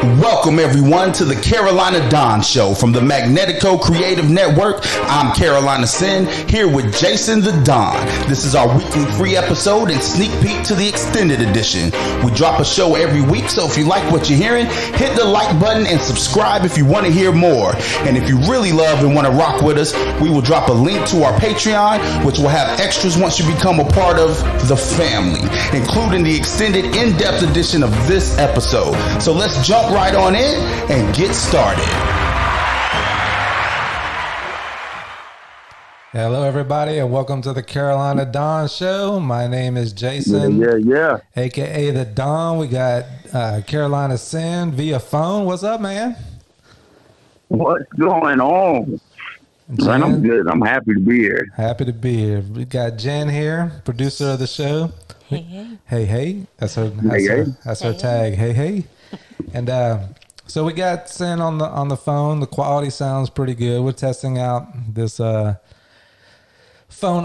Welcome everyone to the Carolina Don Show from the Magnetico Creative Network. I'm Carolina Sin here with Jason the Don. This is our weekly free episode and sneak peek to the extended edition. We drop a show every week, so if you like what you're hearing, hit the like button and subscribe if you want to hear more. And if you really love and want to rock with us, we will drop a link to our Patreon, which will have extras once you become a part of the family, including the extended in-depth edition of this episode. So let's jump right on in and get started. Hello, everybody, and welcome to the Carolina Don Show. My name is Jason, aka the Don. We got Carolina Sin via phone. What's up, man? What's going on? Man, I'm good. I'm happy to be here. Happy to be here. We got Jen here, producer of the show. Hey, hey. Hey, hey. That's her tag. Hey, hey. And so we got Sin on the phone. The quality sounds pretty good. We're testing out this phone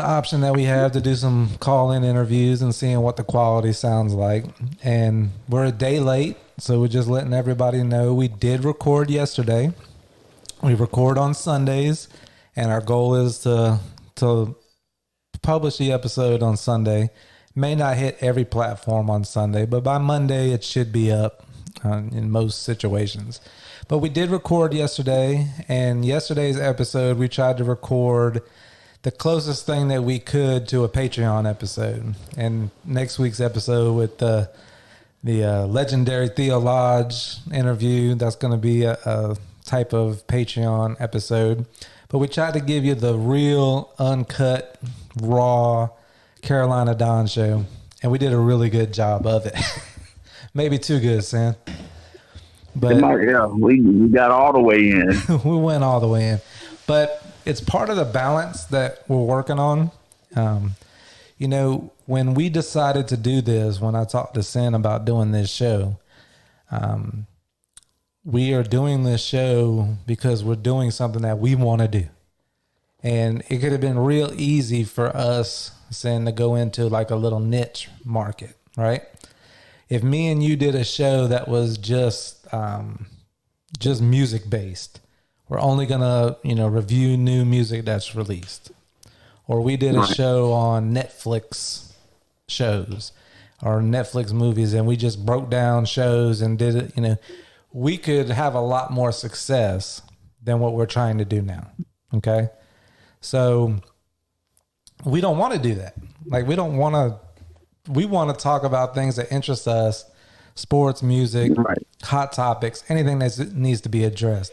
option that we have to do some call-in interviews and seeing what the quality sounds like. And we're a day late, so we're just letting everybody know we did record yesterday. We record on Sundays, and our goal is to publish the episode on Sunday. May not hit every platform on Sunday, but by Monday it should be up in most situations. But we did record yesterday, and yesterday's episode we tried to record the closest thing that we could to a Patreon episode. And next week's episode with the legendary Theo Lodge interview, that's going to be a type of Patreon episode. But we tried to give you the real, uncut, raw Carolina Don show, and we did a really good job of it. Maybe too good, Sam. But we got all the way in. We went all the way in. But it's part of the balance that we're working on. When we decided to do this, when I talked to Sin about doing this show, we are doing this show because we're doing something that we want to do. And it could have been real easy for us, Sin, to go into like a little niche market, right? If me and you did a show that was just music based, we're only gonna, review new music that's released. Or we did a show on Netflix shows or Netflix movies, and we just broke down shows and did it, we could have a lot more success than what we're trying to do now. Okay. So we don't want to do that. Like, we want to talk about things that interest us, sports, music, hot topics, anything that needs to be addressed.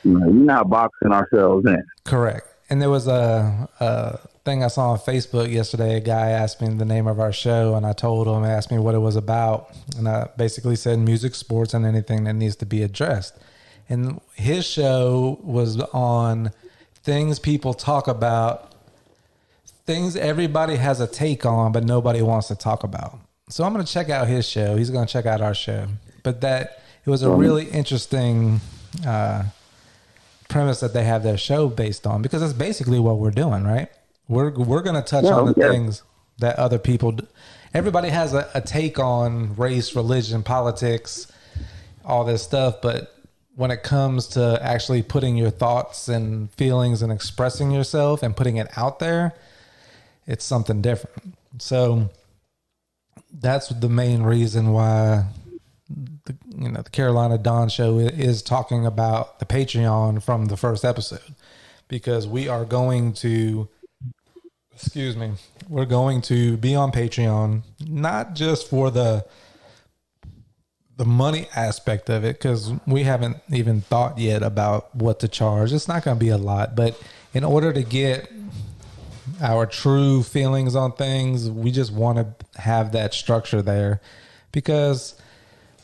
We're not boxing ourselves in. Correct. And there was a thing I saw on Facebook yesterday. A guy asked me the name of our show, and I told him, asked me what it was about. And I basically said music, sports, and anything that needs to be addressed. And his show was on things people talk about, things everybody has a take on, but nobody wants to talk about. So I'm going to check out his show. He's going to check out our show. But it was a really interesting premise that they have their show based on, because it's basically what we're doing, right? We're going to touch on the things that other people do. Everybody has a take on race, religion, politics, all this stuff. But when it comes to actually putting your thoughts and feelings and expressing yourself and putting it out there, it's something different. So that's the main reason why the Carolina Don Show is talking about the Patreon from the first episode, because we are going to, we're going to be on Patreon, not just for the money aspect of it, because we haven't even thought yet about what to charge. It's not going to be a lot, but in order to get our true feelings on things, we just want to have that structure there, because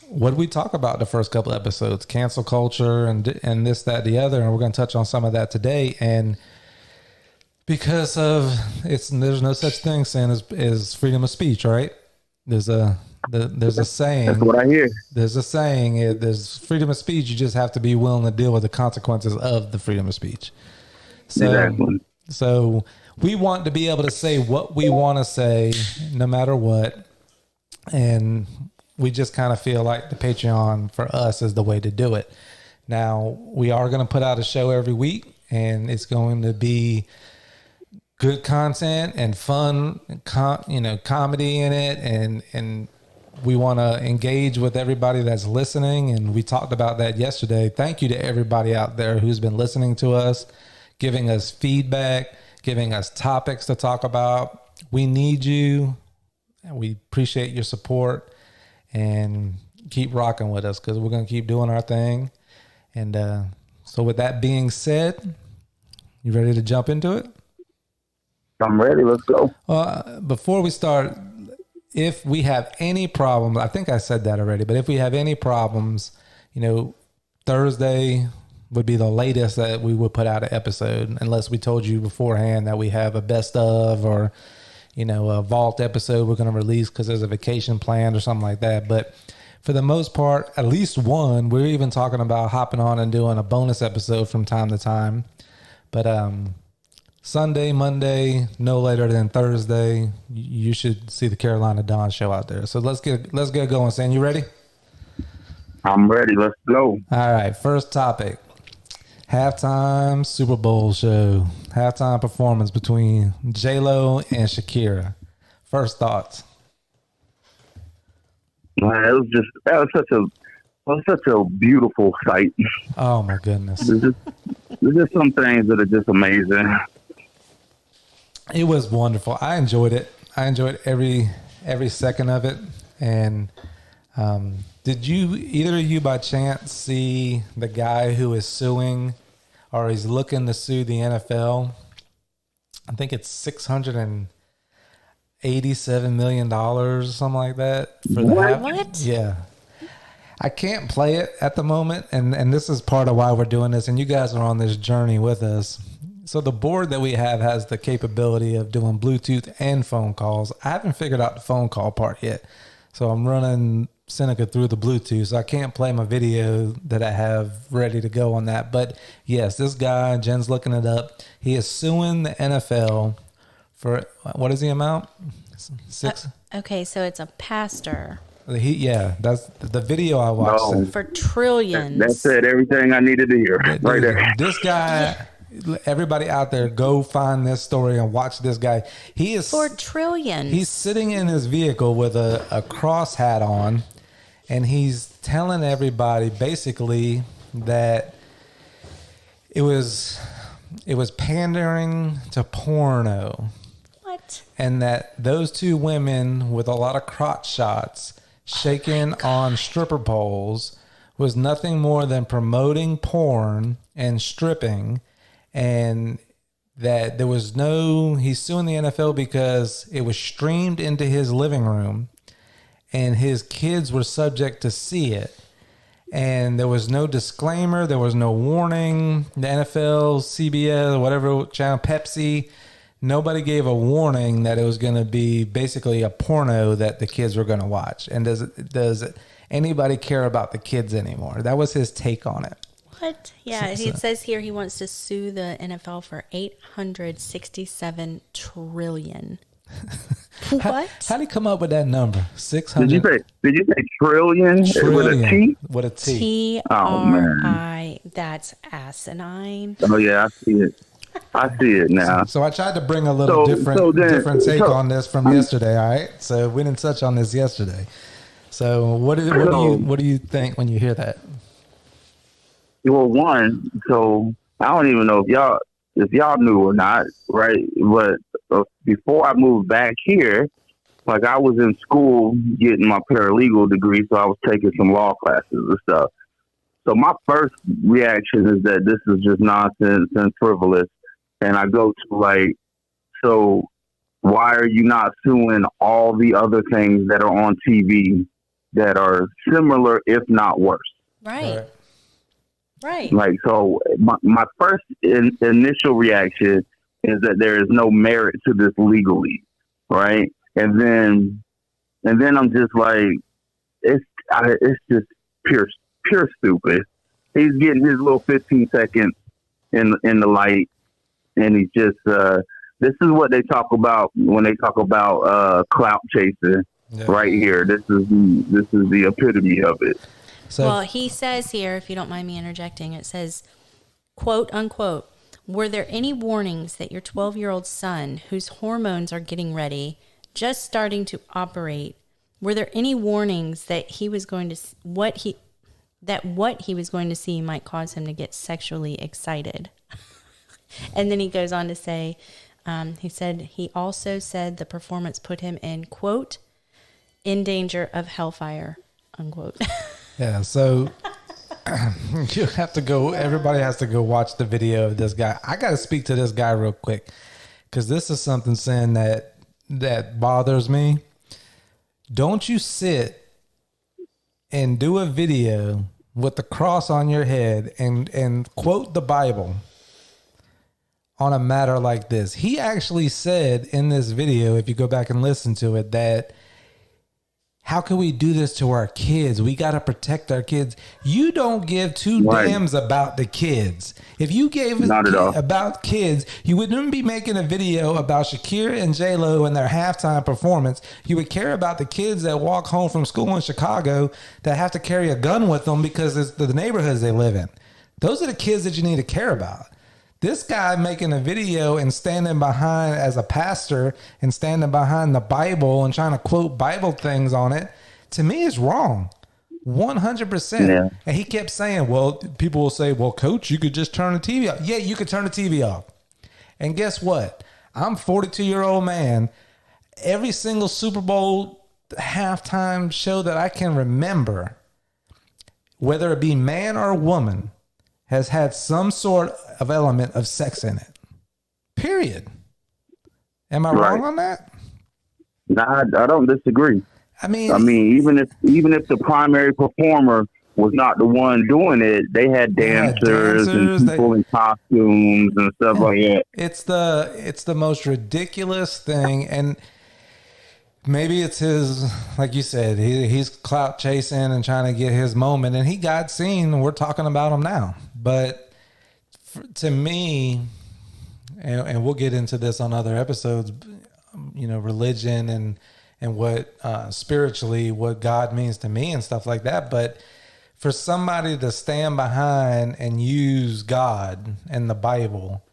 what did we talk about the first couple episodes? Cancel culture and this, that, the other, and we're going to touch on some of that today. And because of there's no such thing, Sam, as freedom of speech, right? There's a saying. That's what I hear. There's a saying. There's freedom of speech. You just have to be willing to deal with the consequences of the freedom of speech. So we want to be able to say what we want to say, no matter what. And we just kind of feel like the Patreon for us is the way to do it. Now, we are going to put out a show every week, and it's going to be good content and fun, comedy in it, and we want to engage with everybody that's listening, and we talked about that yesterday. Thank you to everybody out there who's been listening to us, giving us feedback, giving us topics to talk about. We need you, and we appreciate your support, and keep rocking with us because we're going to keep doing our thing. And so with that being said, you ready to jump into it? I'm ready. Let's go. Before we start, if we have any problems, I think I said that already, but if we have any problems, Thursday would be the latest that we would put out an episode, unless we told you beforehand that we have a best of or, a vault episode we're going to release because there's a vacation planned or something like that. But for the most part, at least one, we're even talking about hopping on and doing a bonus episode from time to time. But Sunday, Monday, no later than Thursday, you should see the Carolina Dawn show out there. So let's get going. Sam, you ready? I'm ready. Let's go. All right. First topic: halftime Super Bowl show. Halftime performance between J-Lo and Shakira. First thoughts. Man, that was such a beautiful sight. Oh my goodness! There's just some things that are just amazing. It was wonderful. I enjoyed it. I enjoyed every second of it. And did either of you by chance see the guy who is suing, or he's looking to sue the NFL? I think it's $687 million or something like that. For what? Yeah. I can't play it at the moment, and this is part of why we're doing this, and you guys are on this journey with us. So the board that we have has the capability of doing Bluetooth and phone calls. I haven't figured out the phone call part yet. So I'm running Seneca through the Bluetooth. So I can't play my video that I have ready to go on that. But yes, this guy, Jen's looking it up. He is suing the NFL for, what is the amount? Six? Okay, so it's a pastor. That's the video I watched. No. For trillions. That said everything I needed to hear right there. This guy... Everybody out there, go find this story and watch this guy. He is for trillions. He's sitting in his vehicle with a cross hat on, and he's telling everybody basically that it was pandering to porno. What? And that those two women with a lot of crotch shots shaking on stripper poles was nothing more than promoting porn and stripping. And that there was he's suing the NFL because it was streamed into his living room and his kids were subject to see it. And there was no disclaimer. There was no warning. The NFL, CBS, whatever channel, Pepsi, nobody gave a warning that it was going to be basically a porno that the kids were going to watch. And does anybody care about the kids anymore? That was his take on it. What? Yeah, it says here he wants to sue the NFL for $867 trillion. What? How did he come up with that number? 600. Did you say trillion? With a T? With a T. T-R-I. That's asinine. Oh yeah, I see it. I see it now. So I tried to bring a little different take on this from yesterday. All right, so we didn't touch on this yesterday. So what do you think when you hear that? Well, one, so I don't even know if y'all knew or not, right? But before I moved back here, like I was in school getting my paralegal degree, so I was taking some law classes and stuff. So my first reaction is that this is just nonsense and frivolous. And I go to like, so why are you not suing all the other things that are on TV that are similar, if not worse? Right. Like, so my first initial reaction is that there is no merit to this legally, right? And then I'm just like, it's just pure stupid. He's getting his little 15 seconds in the light, and he's just this is what they talk about when they talk about clout chasing. right here. This is the epitome of it. So, Well, he says here, if you don't mind me interjecting, it says, quote unquote, were there any warnings that your 12-year-old son, whose hormones are getting ready, just starting to operate, were there any warnings that he was going to what he was going to see might cause him to get sexually excited? And then he goes on to say, he also said the performance put him in, quote, in danger of hellfire, unquote. yeah, so you have to go, everybody has to go watch the video of this guy. I got to speak to this guy real quick because this is something, Sin, that bothers me. Don't you sit and do a video with the cross on your head and quote the Bible on a matter like this. He actually said in this video, if you go back and listen to it, that how can we do this to our kids? We got to protect our kids. You don't give two damns about the kids. If you gave about kids, you wouldn't be making a video about Shakira and J-Lo and their halftime performance. You would care about the kids that walk home from school in Chicago that have to carry a gun with them because it's the neighborhoods they live in. Those are the kids that you need to care about. This guy making a video and standing behind as a pastor and standing behind the Bible and trying to quote Bible things on it, to me is wrong. 100%. Yeah. And he kept saying, well, people will say, well, coach, you could just turn the TV off. Yeah, you could turn the TV off. And guess what? I'm a 42-year-old man. Every single Super Bowl halftime show that I can remember, whether it be man or woman, has had some sort of element of sex in it. Period. Am I wrong on that? No, I don't disagree. I mean, even if the primary performer was not the one doing it, they had dancers and people in costumes and stuff like that. It's the most ridiculous thing, and maybe it's his, like you said, he's clout chasing and trying to get his moment, and he got seen, and we're talking about him now. But to me, and we'll get into this on other episodes, religion and what spiritually, what God means to me and stuff like that. But for somebody to stand behind and use God and the Bible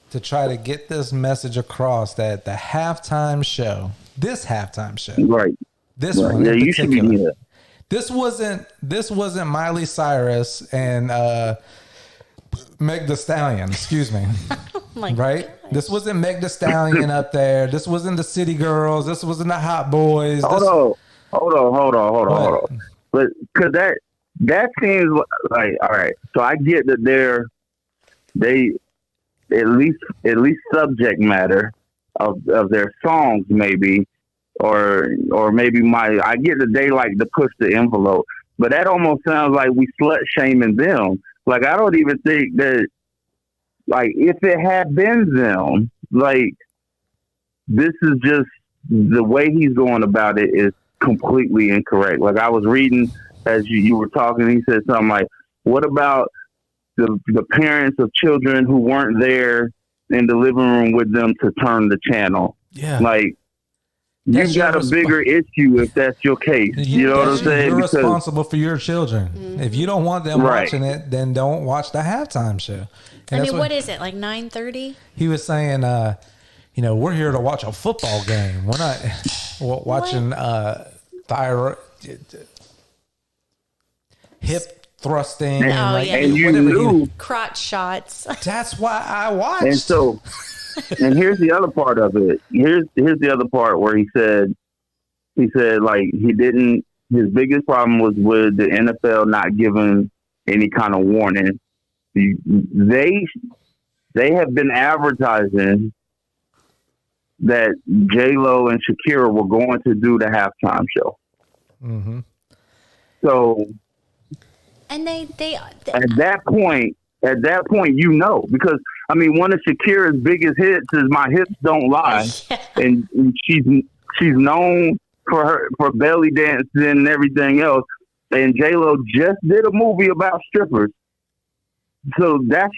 to try to get this message across that the halftime show, this one, yeah, you should be here. This wasn't Miley Cyrus and Meg Thee Stallion, excuse me. Oh my right? gosh. This wasn't Meg Thee Stallion up there. This wasn't the City Girls. This wasn't the Hot Boys. Hold on. But because that seems like, all right. So I get that they at least subject matter of their songs maybe, or maybe I get that they like to push the envelope, but that almost sounds like we slut shaming them. Like, I don't even think that, like, if it had been them, like, this is just the way he's going about it is completely incorrect. Like, I was reading as you were talking, he said something like, what about the parents of children who weren't there in the living room with them to turn the channel? Yeah. Like, you've got a bigger issue if that's your case. You know what I'm saying? You're responsible for your children. Mm-hmm. If you don't want them watching it, then don't watch the halftime show. And what is it, like 9:30? He was saying, we're here to watch a football game. We're not watching thyroid, hip thrusting. And you knew. Crotch shots. That's why I watched. And so... And here's the other part of it. Here's the other part where he said like his biggest problem was with the NFL not giving any kind of warning. They have been advertising that J-Lo and Shakira were going to do the halftime show. Mm-hmm. So, and they at that point, because I mean, one of Shakira's biggest hits is "My Hips Don't Lie," and she's known for belly dancing and everything else. And J-Lo just did a movie about strippers, so that's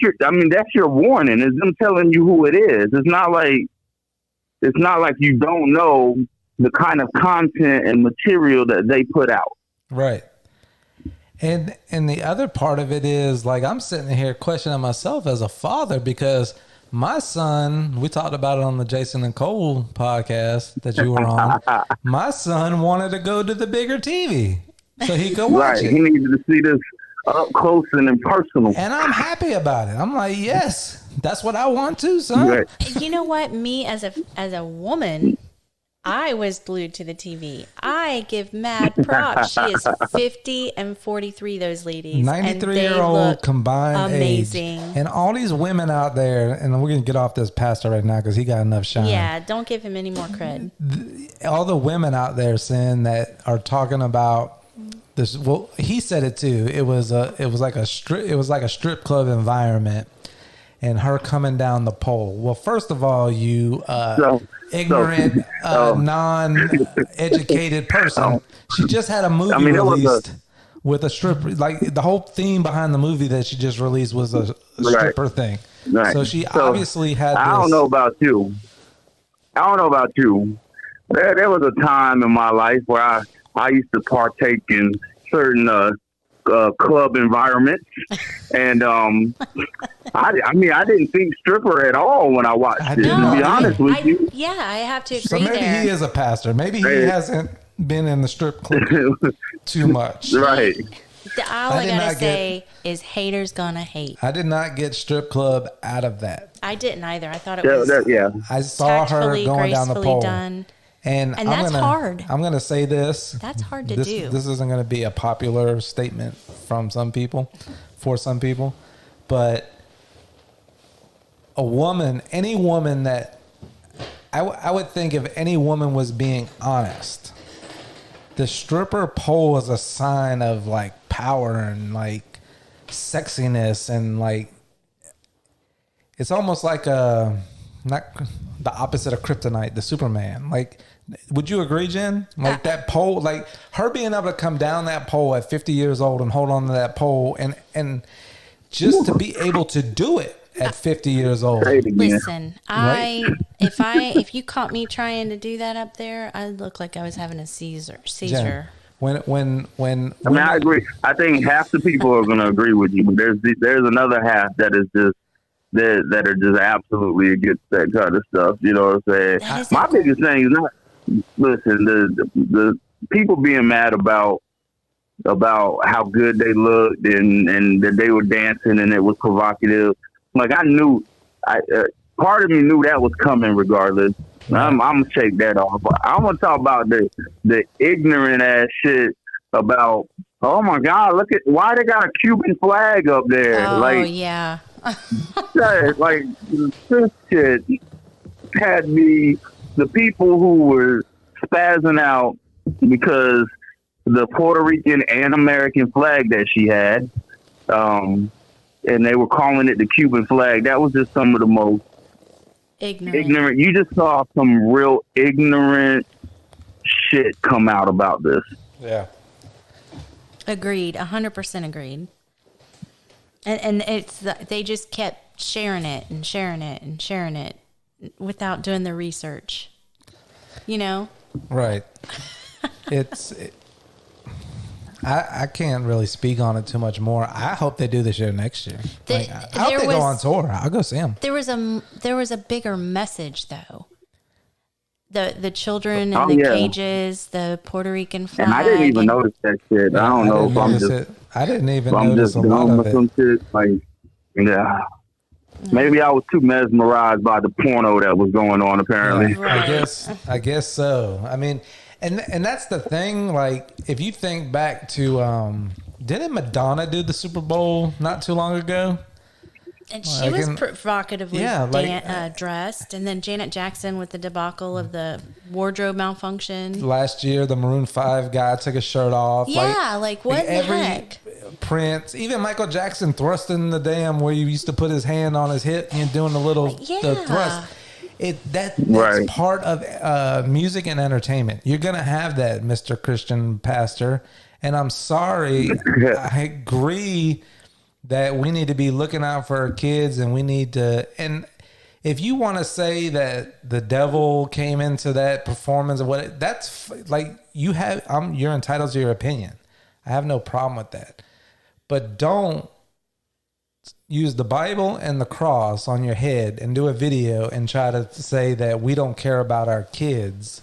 your warning. Is them telling you who it is. It's not like you don't know the kind of content and material that they put out. Right. And the other part of it is, like, I'm sitting here questioning myself as a father because my son, we talked about it on the Jason and Cole podcast that you were on. My son wanted to go to the bigger TV so he could watch Right. it. He needed to see this up close and impersonal. And I'm happy about it. I'm like, yes, that's what I want too, son. Right. You know what? Me as a woman, I was glued to the TV. I give mad props. She is 50 and 43, those ladies. 93-year-old combined amazing. age. And all these women out there, and we're going to get off this pastor right now because he got enough shine. Yeah, don't give him any more cred. All the women out there saying that are talking about this. Well, he said it too. It was like a strip club environment, and her coming down the pole. Well, first of all, you ignorant, non-educated person. She just had a movie released with a stripper. Like, the whole theme behind the movie that she just released was a stripper thing. Right. So she obviously had. I don't know about you. There was a time in my life where I used to partake in certain club environments, and I didn't think stripper at all when I watched it. No, to be honest with you, I have to agree. So maybe there. he is a pastor. Maybe he hasn't been in the strip club too much. right? All I gotta say is haters gonna hate. I did not get strip club out of that. I didn't either. I thought it was I saw her tactfully, going down the gracefully pole. done. And that's hard. I'm going to say this. That's hard to do. This isn't going to be a popular statement for some people, but any woman that I would think if any woman was being honest, the stripper pole is a sign of like power and like sexiness, and like it's almost like not the opposite of kryptonite, the Superman. Like, would you agree, Jen? Like that pole, like her being able to come down that pole at 50 years old and hold on to that pole, and just to be able to do it at 50 years old. Listen, Right? if you caught me trying to do that up there, I'd look like I was having a seizure. Jen, when I agree. I think half the people are going to agree with you, but there's another half that is just that are just absolutely against that kind of stuff. You know what I'm saying? My biggest thing is not. Listen, the people being mad about how good they looked and that they were dancing and it was provocative. Like, I knew, part of me knew that was coming regardless. I'm gonna shake that off. But I'm gonna talk about the ignorant ass shit about, oh my God, look at why they got a Cuban flag up there. Oh, like, yeah. like, this shit had me. The people who were spazzing out because the Puerto Rican and American flag that she had, and they were calling it the Cuban flag. That was just some of the most ignorant. You just saw some real ignorant shit come out about this. Yeah. Agreed. 100% agreed. And they just kept sharing it and sharing it and sharing it without doing the research, you know? Right. I can't really speak on it too much more. I hope they do the show next year. I hope they go on tour. I'll go see them. There was a bigger message though. The children in the cages, the Puerto Rican flag. And I didn't even notice that shit. I don't know if I'm just. I didn't even notice a lot of it. Some shit, like, yeah. Maybe I was too mesmerized by the porno that was going on. Apparently, right. I guess so. I mean, and that's the thing. Like, if you think back to, didn't Madonna do the Super Bowl not too long ago? And she was provocatively dressed. And then Janet Jackson with the debacle of the wardrobe malfunction. Last year, the Maroon 5 guy took his shirt off. Yeah, like what the heck? Prince, even Michael Jackson thrusting the damn where he used to put his hand on his hip and doing the thrust. That's part of music and entertainment. You're going to have that, Mr. Christian Pastor. And I'm sorry. I agree that we need to be looking out for our kids, and we need to, and if you want to say that the devil came into that performance of what that's like, you're entitled to your opinion. I have no problem with that, but don't use the Bible and the cross on your head and do a video and try to say that we don't care about our kids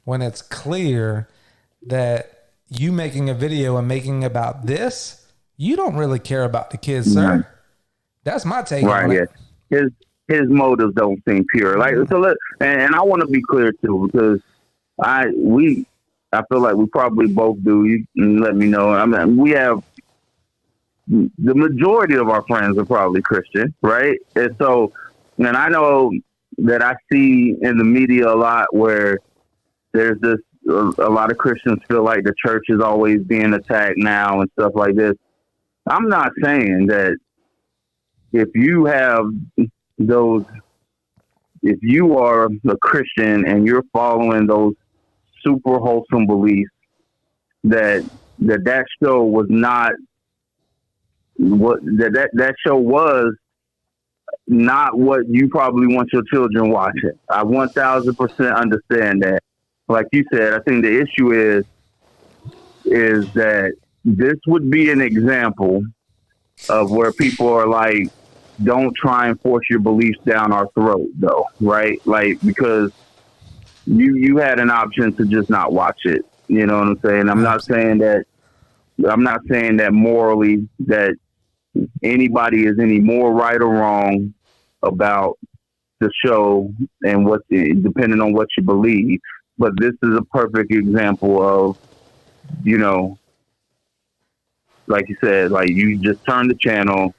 when it's clear that you making a video and making about this, you don't really care about the kids, sir. That's my take on it. Yeah. His motives don't seem pure. Like, so and I want to be clear too, because I feel like we probably both do. You can let me know. I mean, we have the majority of our friends are probably Christian, right? And so, and I know that I see in the media a lot where there's this, a lot of Christians feel like the church is always being attacked now and stuff like this. I'm not saying that if you have those, if you are a Christian and you're following those super wholesome beliefs, that show was not what that show was not what you probably want your children watching. I 1000% understand that. Like you said, I think the issue is that this would be an example of where people are like, don't try and force your beliefs down our throat, though, right? Like, because you had an option to just not watch it. You know what I'm saying? I'm not saying that morally that anybody is any more right or wrong about the show and what, depending on what you believe. But this is a perfect example of, you know, like you said, like you just turn the channel,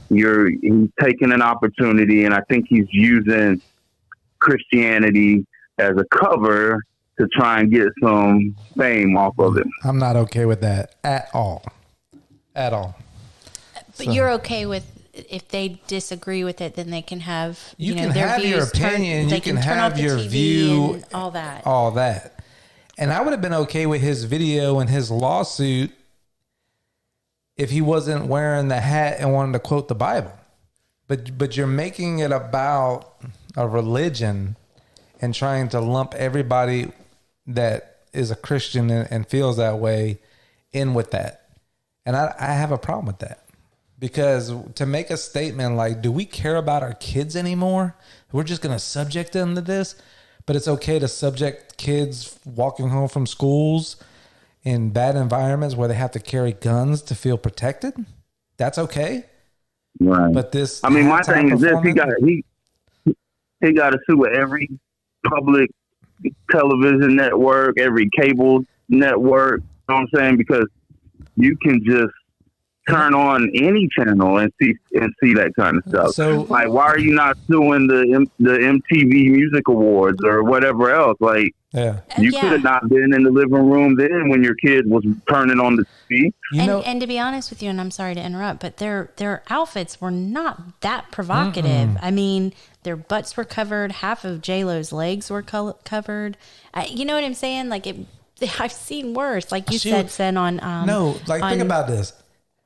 he's taking an opportunity, and I think he's using Christianity as a cover to try and get some fame off of it. I'm not okay with that at all. At all. But you're okay with, if they disagree with it, then they can have, you know, can their have views your opinion, you can have your view, and all that. All that. And I would have been okay with his video and his lawsuit if he wasn't wearing the hat and wanted to quote the Bible. But you're making it about a religion and trying to lump everybody that is a Christian and feels that way in with that. And I have a problem with that. Because to make a statement like, do we care about our kids anymore? We're just going to subject them to this. But it's okay to subject kids walking home from schools in bad environments where they have to carry guns to feel protected. That's okay. Right. But this, I mean, my thing is this: he got to sue every public television network, every cable network. You know what I'm saying? Because you can just turn on any channel and see that kind of stuff. So, like, why are you not suing the MTV Music Awards or whatever else? Like, you could have not been in the living room then when your kid was turning on the TV. And to be honest with you, and I'm sorry to interrupt, but their outfits were not that provocative. I mean, their butts were covered. Half of J-Lo's legs were covered. You know what I'm saying? Like, I've seen worse. Like you said on think about this.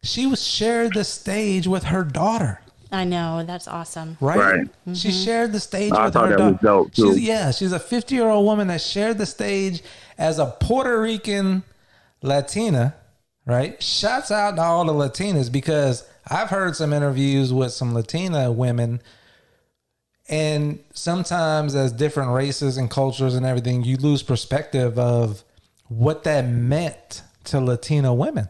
She shared the stage with her daughter. I know, that's awesome. Right? Mm-hmm. She shared the stage with her daughter. Was dope too. She's a 50-year-old woman that shared the stage as a Puerto Rican Latina, right? Shouts out to all the Latinas, because I've heard some interviews with some Latina women, and sometimes as different races and cultures and everything, you lose perspective of what that meant to Latina women.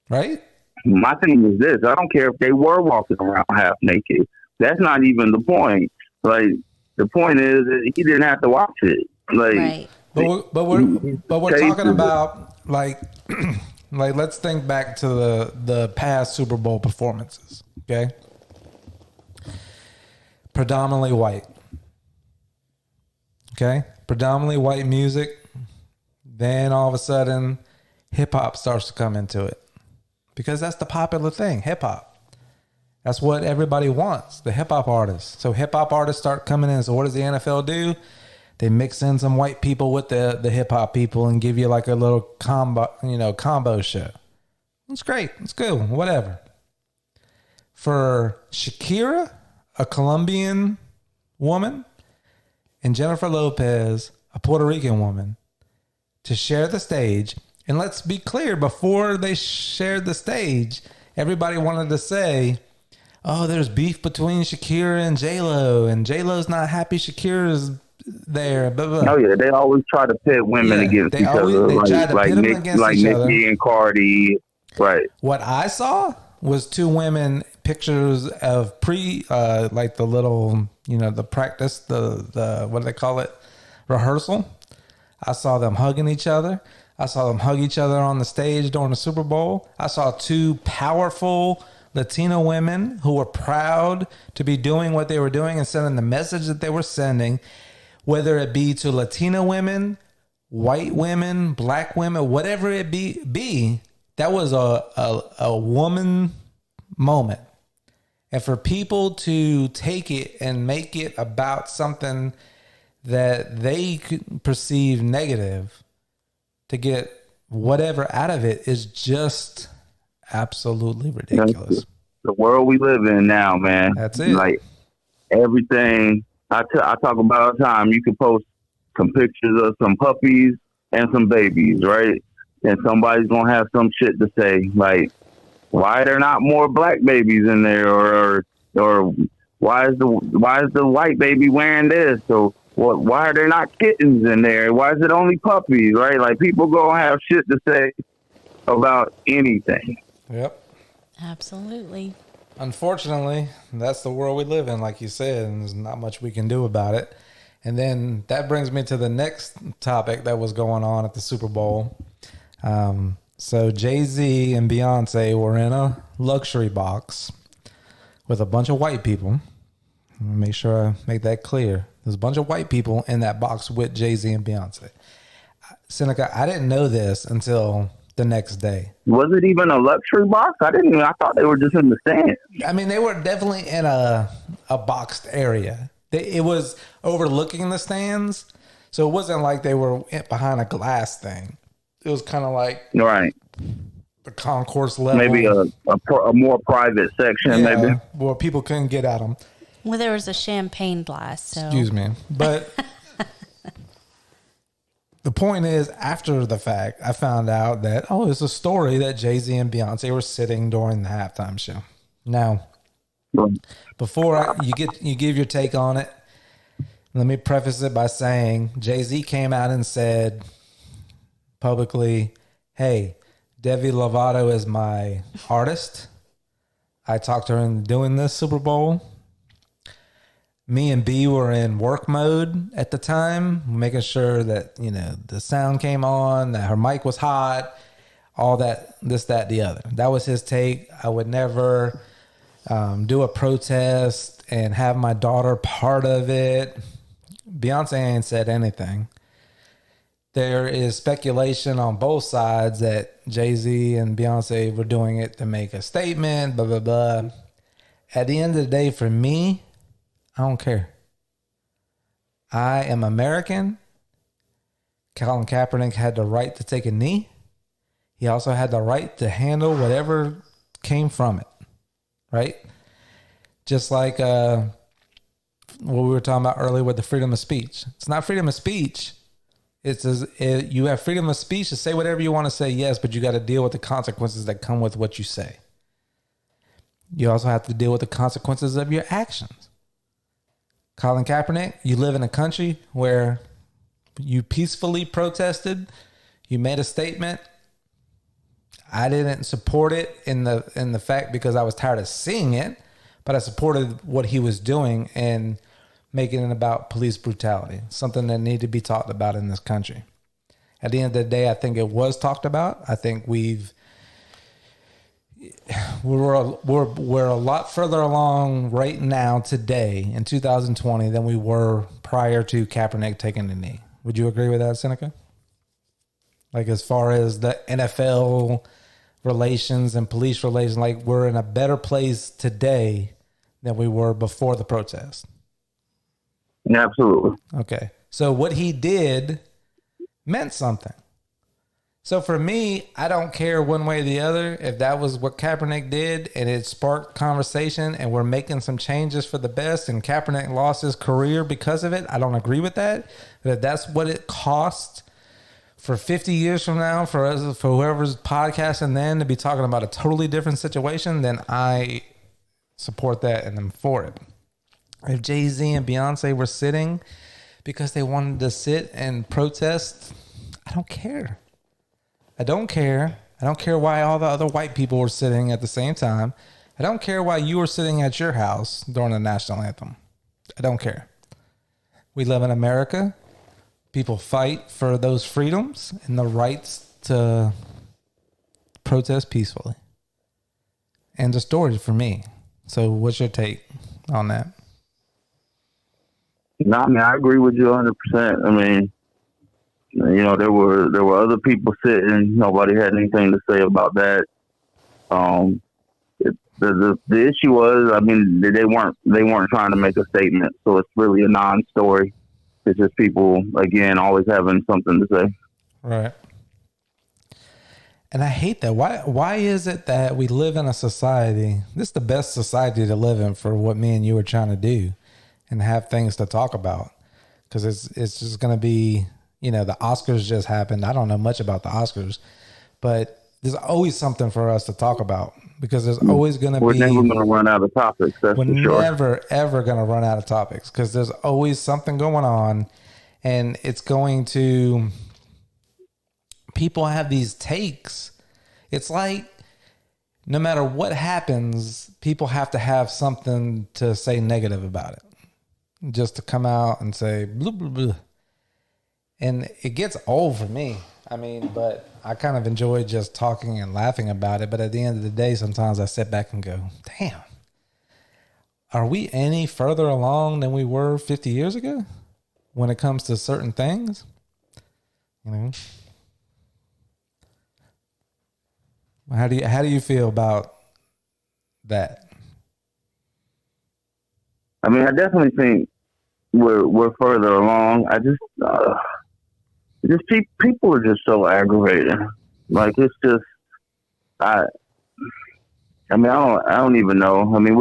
Right? My thing is this: I don't care if they were walking around half naked. That's not even the point. Like, the point is that he didn't have to watch it. Like, right. But we're talking about like let's think back to the past Super Bowl performances. Okay, predominantly white. Okay, predominantly white music. Then all of a sudden, hip hop starts to come into it. Because that's the popular thing, hip hop. That's what everybody wants, the hip hop artists. So hip hop artists start coming in. So what does the NFL do? They mix in some white people with the hip hop people and give you like a little combo show. It's great. It's good. Whatever. For Shakira, a Colombian woman, and Jennifer Lopez, a Puerto Rican woman, to share the stage. And let's be clear, before they shared the stage, everybody wanted to say, oh, there's beef between Shakira and J-Lo, and J-Lo's not happy Shakira's there. Blah, blah. Oh yeah, they always try to pit women against each other, like Nicki and Cardi. Right. What I saw was two women, pictures of like the little, the practice, the what do they call it, rehearsal. I saw them hugging each other. I saw them hug each other on the stage during the Super Bowl. I saw two powerful Latino women who were proud to be doing what they were doing and sending the message that they were sending, whether it be to Latino women, white women, black women, whatever it be. That was a woman moment. And for people to take it and make it about something that they could perceive negative to get whatever out of it is just absolutely ridiculous. That's the world we live in now, man. That's it. Like everything I talk about all the time, you can post some pictures of some puppies and some babies, right? And somebody's gonna have some shit to say, like, why are there not more black babies in there, or why is the white baby wearing this? So why are there not kittens in there? Why is it only puppies, right? Like, people gonna have shit to say about anything. Yep. Absolutely. Unfortunately, that's the world we live in, like you said, and there's not much we can do about it. And then that brings me to the next topic that was going on at the Super Bowl. So Jay-Z and Beyonce were in a luxury box with a bunch of white people. Make sure I make that clear. There's a bunch of white people in that box with Jay-Z and Beyonce. Seneca, I didn't know this until the next day. Was it even a luxury box? I thought they were just in the stands. I mean, they were definitely in a boxed area. It was overlooking the stands, so it wasn't like they were behind a glass thing. It was kind of like right, the concourse level. Maybe a more private section, maybe. Where people couldn't get at them. Well, there was a champagne glass, so. Excuse me. But the point is, after the fact, I found out that, it's a story that Jay-Z and Beyonce were sitting during the halftime show. Now, before you give your take on it, let me preface it by saying Jay-Z came out and said publicly, hey, Demi Lovato is my artist. I talked to her into doing this Super Bowl. Me and B were in work mode at the time, making sure that, the sound came on, that her mic was hot, all that, this, that, the other. That was his take. I would never do a protest and have my daughter part of it. Beyonce ain't said anything. There is speculation on both sides that Jay-Z and Beyonce were doing it to make a statement, blah, blah, blah. At the end of the day, for me, I don't care. I am American. Colin Kaepernick had the right to take a knee. He also had the right to handle whatever came from it. Right? Just like what we were talking about earlier with the freedom of speech. It's not freedom of speech. You have freedom of speech to say whatever you want to say, yes, but you got to deal with the consequences that come with what you say. You also have to deal with the consequences of your actions. Colin Kaepernick, you live in a country where you peacefully protested, you made a statement. I didn't support it in the fact because I was tired of seeing it, but I supported what he was doing and making it about police brutality, something that needed to be talked about in this country. At the end of the day, I think it was talked about. I think we're a lot further along right now today in 2020 than we were prior to Kaepernick taking the knee. Would you agree with that, Seneca? Like, as far as the NFL relations and police relations, like, we're in a better place today than we were before the protest. Absolutely. Okay. So what he did meant something. So for me, I don't care one way or the other. If that was what Kaepernick did and it sparked conversation and we're making some changes for the best and Kaepernick lost his career because of it, I don't agree with that. But if that's what it cost for 50 years from now for us, for whoever's podcasting then to be talking about a totally different situation, then I support that and I'm for it. If Jay-Z and Beyonce were sitting because they wanted to sit and protest, I don't care. I don't care. I don't care why all the other white people were sitting at the same time. I don't care why you were sitting at your house during the national anthem. I don't care. We live in America. People fight for those freedoms and the rights to protest peacefully. End of story for me. So what's your take on that? No, I mean, I agree with you 100%. I mean, you know, there were other people sitting. Nobody had anything to say about that. The issue was, I mean, they weren't trying to make a statement, so it's really a non-story. It's just people, again, always having something to say. Right. And I hate that. Why is it that we live in a society, this is the best society to live in for what me and you are trying to do and have things to talk about? Because it's just going to be, you know, the Oscars just happened. I don't know much about the Oscars, but there's always something for us to talk about because there's always going to be. We're never going to run out of topics. That's for sure. We're never, ever going to run out of topics because there's always something going on and it's going to. People have these takes. It's like no matter what happens, people have to have something to say negative about it. Just to come out and say, blah, blah, blah. And it gets old for me. I mean, but I kind of enjoy just talking and laughing about it. But at the end of the day, sometimes I sit back and go, damn, are we any further along than we were 50 years ago when it comes to certain things? You know? How do you feel about that? I mean, I definitely think we're further along. I just people are just so aggravated. Like it's just I mean I don't even know. I mean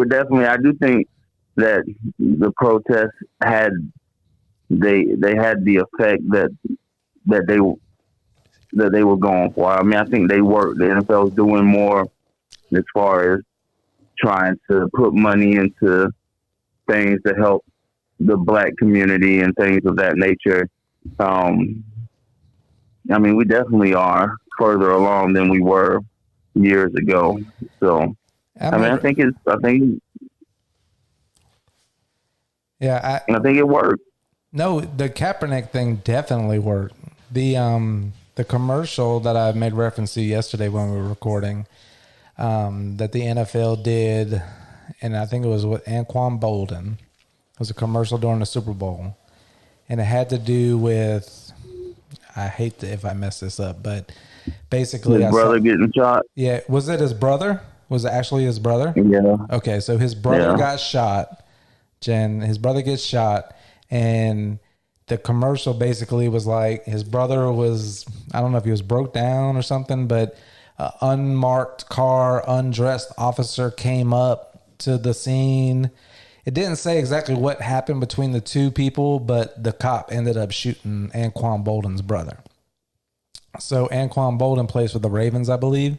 I do think that the protests had the effect that they were going for. I mean I think they worked. The NFL is doing more as far as trying to put money into things to help the black community and things of that nature. I mean, we definitely are further along than we were years ago. So, I think it worked. No, the Kaepernick thing definitely worked. The commercial that I made reference to yesterday when we were recording, that the NFL did, and I think it was with Anquan Bolden. It was a commercial during the Super Bowl, and it had to do with. I hate if I mess this up, but basically, his brother getting shot. Yeah, was it his brother? Was it actually his brother? Yeah. Okay, so his brother got shot. Jen, his brother gets shot, and the commercial basically was like his brother was, I don't know if he was broke down or something, but an unmarked car, undressed officer came up to the scene. It didn't say exactly what happened between the two people, but the cop ended up shooting Anquan Bolden's brother. So Anquan Bolden plays for the Ravens, I believe.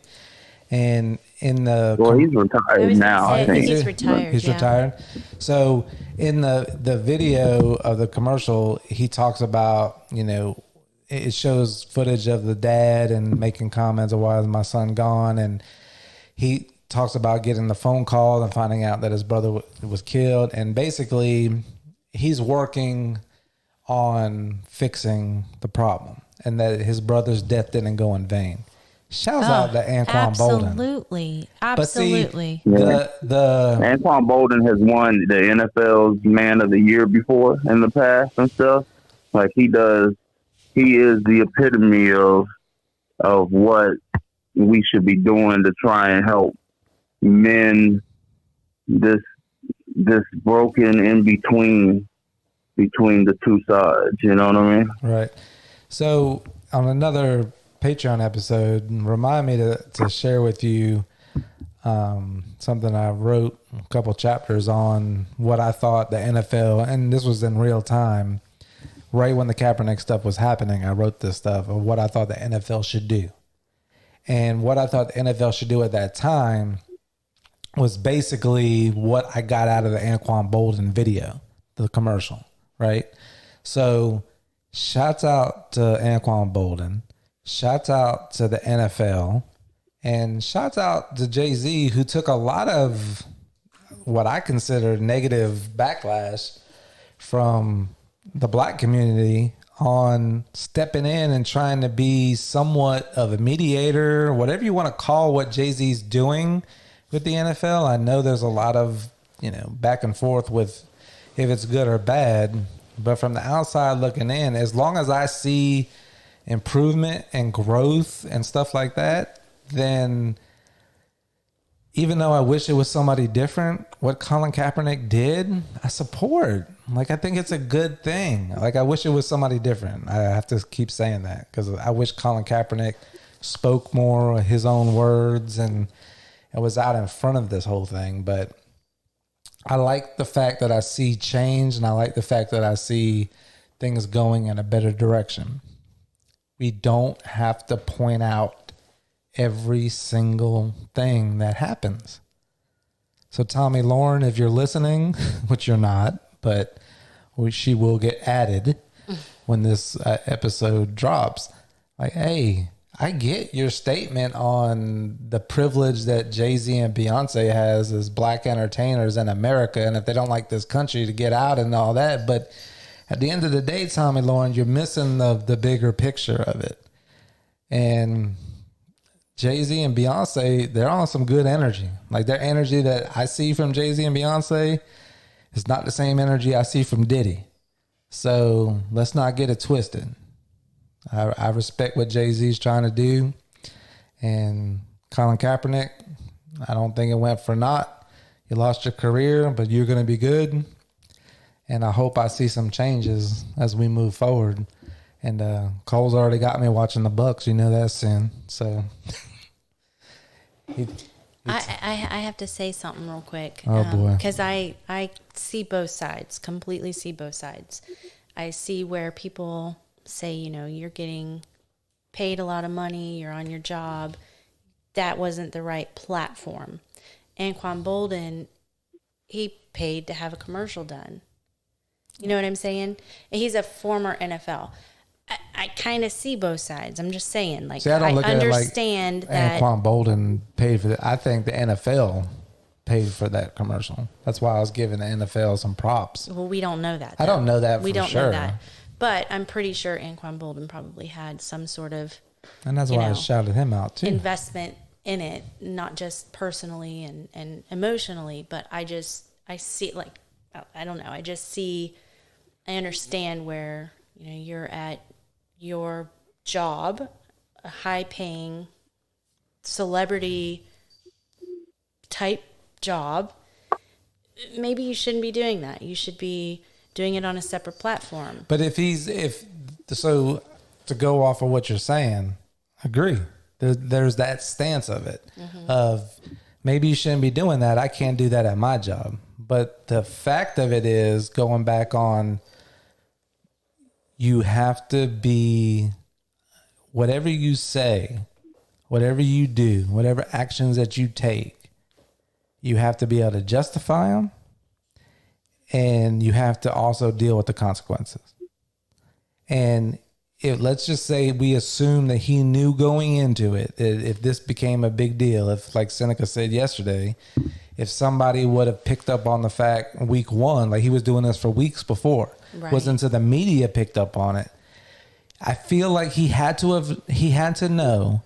And in the he's retired now. I think he's retired. He's retired. So in the video of the commercial, he talks about, you know, it shows footage of the dad and making comments of why is my son gone, and he talks about getting the phone call and finding out that his brother was killed, and basically he's working on fixing the problem and that his brother's death didn't go in vain. Shouts out to Anquan Bolden. Absolutely. The Anquan Bolden has won the NFL's Man of the Year before in the past and stuff. Like he is the epitome of what we should be doing to try and help men this broken in between the two sides, you know what I mean? Right. So on another Patreon episode, remind me to share with you something I wrote a couple chapters on what I thought the NFL, and this was in real time, right when the Kaepernick stuff was happening. I wrote this stuff of what I thought the NFL should do. And what I thought the NFL should do at that time was basically what I got out of the Anquan Boldin video, the commercial, right? So shouts out to Anquan Boldin, shouts out to the NFL, and shouts out to Jay-Z, who took a lot of what I consider negative backlash from the black community on stepping in and trying to be somewhat of a mediator, whatever you want to call what Jay-Z's doing with the NFL. I know there's a lot of, back and forth with if it's good or bad, but from the outside looking in, as long as I see improvement and growth and stuff like that, then even though I wish it was somebody different, what Colin Kaepernick did, I support. Like, I think it's a good thing. Like, I wish it was somebody different. I have to keep saying that because I wish Colin Kaepernick spoke more of his own words and was out in front of this whole thing. But I like the fact that I see change, and I like the fact that I see things going in a better direction. We don't have to point out every single thing that happens. So Tommy Lauren, if you're listening, which you're not, but she will get added when this episode drops. Like, hey, I get your statement on the privilege that Jay-Z and Beyonce has as black entertainers in America, and if they don't like this country, to get out and all that. But at the end of the day, Tommy Lauren, you're missing the bigger picture of it. And Jay-Z and Beyonce, they're on some good energy. Like, their energy that I see from Jay-Z and Beyonce is not the same energy I see from Diddy. So let's not get it twisted. I respect what Jay-Z's trying to do. And Colin Kaepernick, I don't think it went for naught. You lost your career, but you're going to be good. And I hope I see some changes as we move forward. And Cole's already got me watching the Bucks. You know that, Sin. So I have to say something real quick. Oh, boy. Because I see both sides, completely see both sides. I see where people say, you're getting paid a lot of money, you're on your job. That wasn't the right platform. Anquan Boldin, he paid to have a commercial done. You know what I'm saying? He's a former NFL. I kind of see both sides. I'm just saying, like, I understand that Anquan Boldin paid for that. I think the NFL paid for that commercial. That's why I was giving the NFL some props. Well, we don't know that. I don't know that for sure. We don't know that. But I'm pretty sure Anquan Boldin probably had some sort of, and that's why I shouted him out too. Investment in it, not just personally and emotionally, but I see, like, I don't know. I understand where, you're at your job, a high-paying celebrity type job. Maybe you shouldn't be doing that. You should be doing it on a separate platform. But so to go off of what you're saying, agree. There's that stance of it, of maybe you shouldn't be doing that. I can't do that at my job. But the fact of it is, going back on, you have to be, whatever you say, whatever you do, whatever actions that you take, you have to be able to justify them, and you have to also deal with the consequences. And let's just say we assume that he knew going into it, if this became a big deal, if, like Seneca said yesterday, if somebody would have picked up on the fact week one, like he was doing this for weeks before, was until the media picked up on it, I feel like he had to know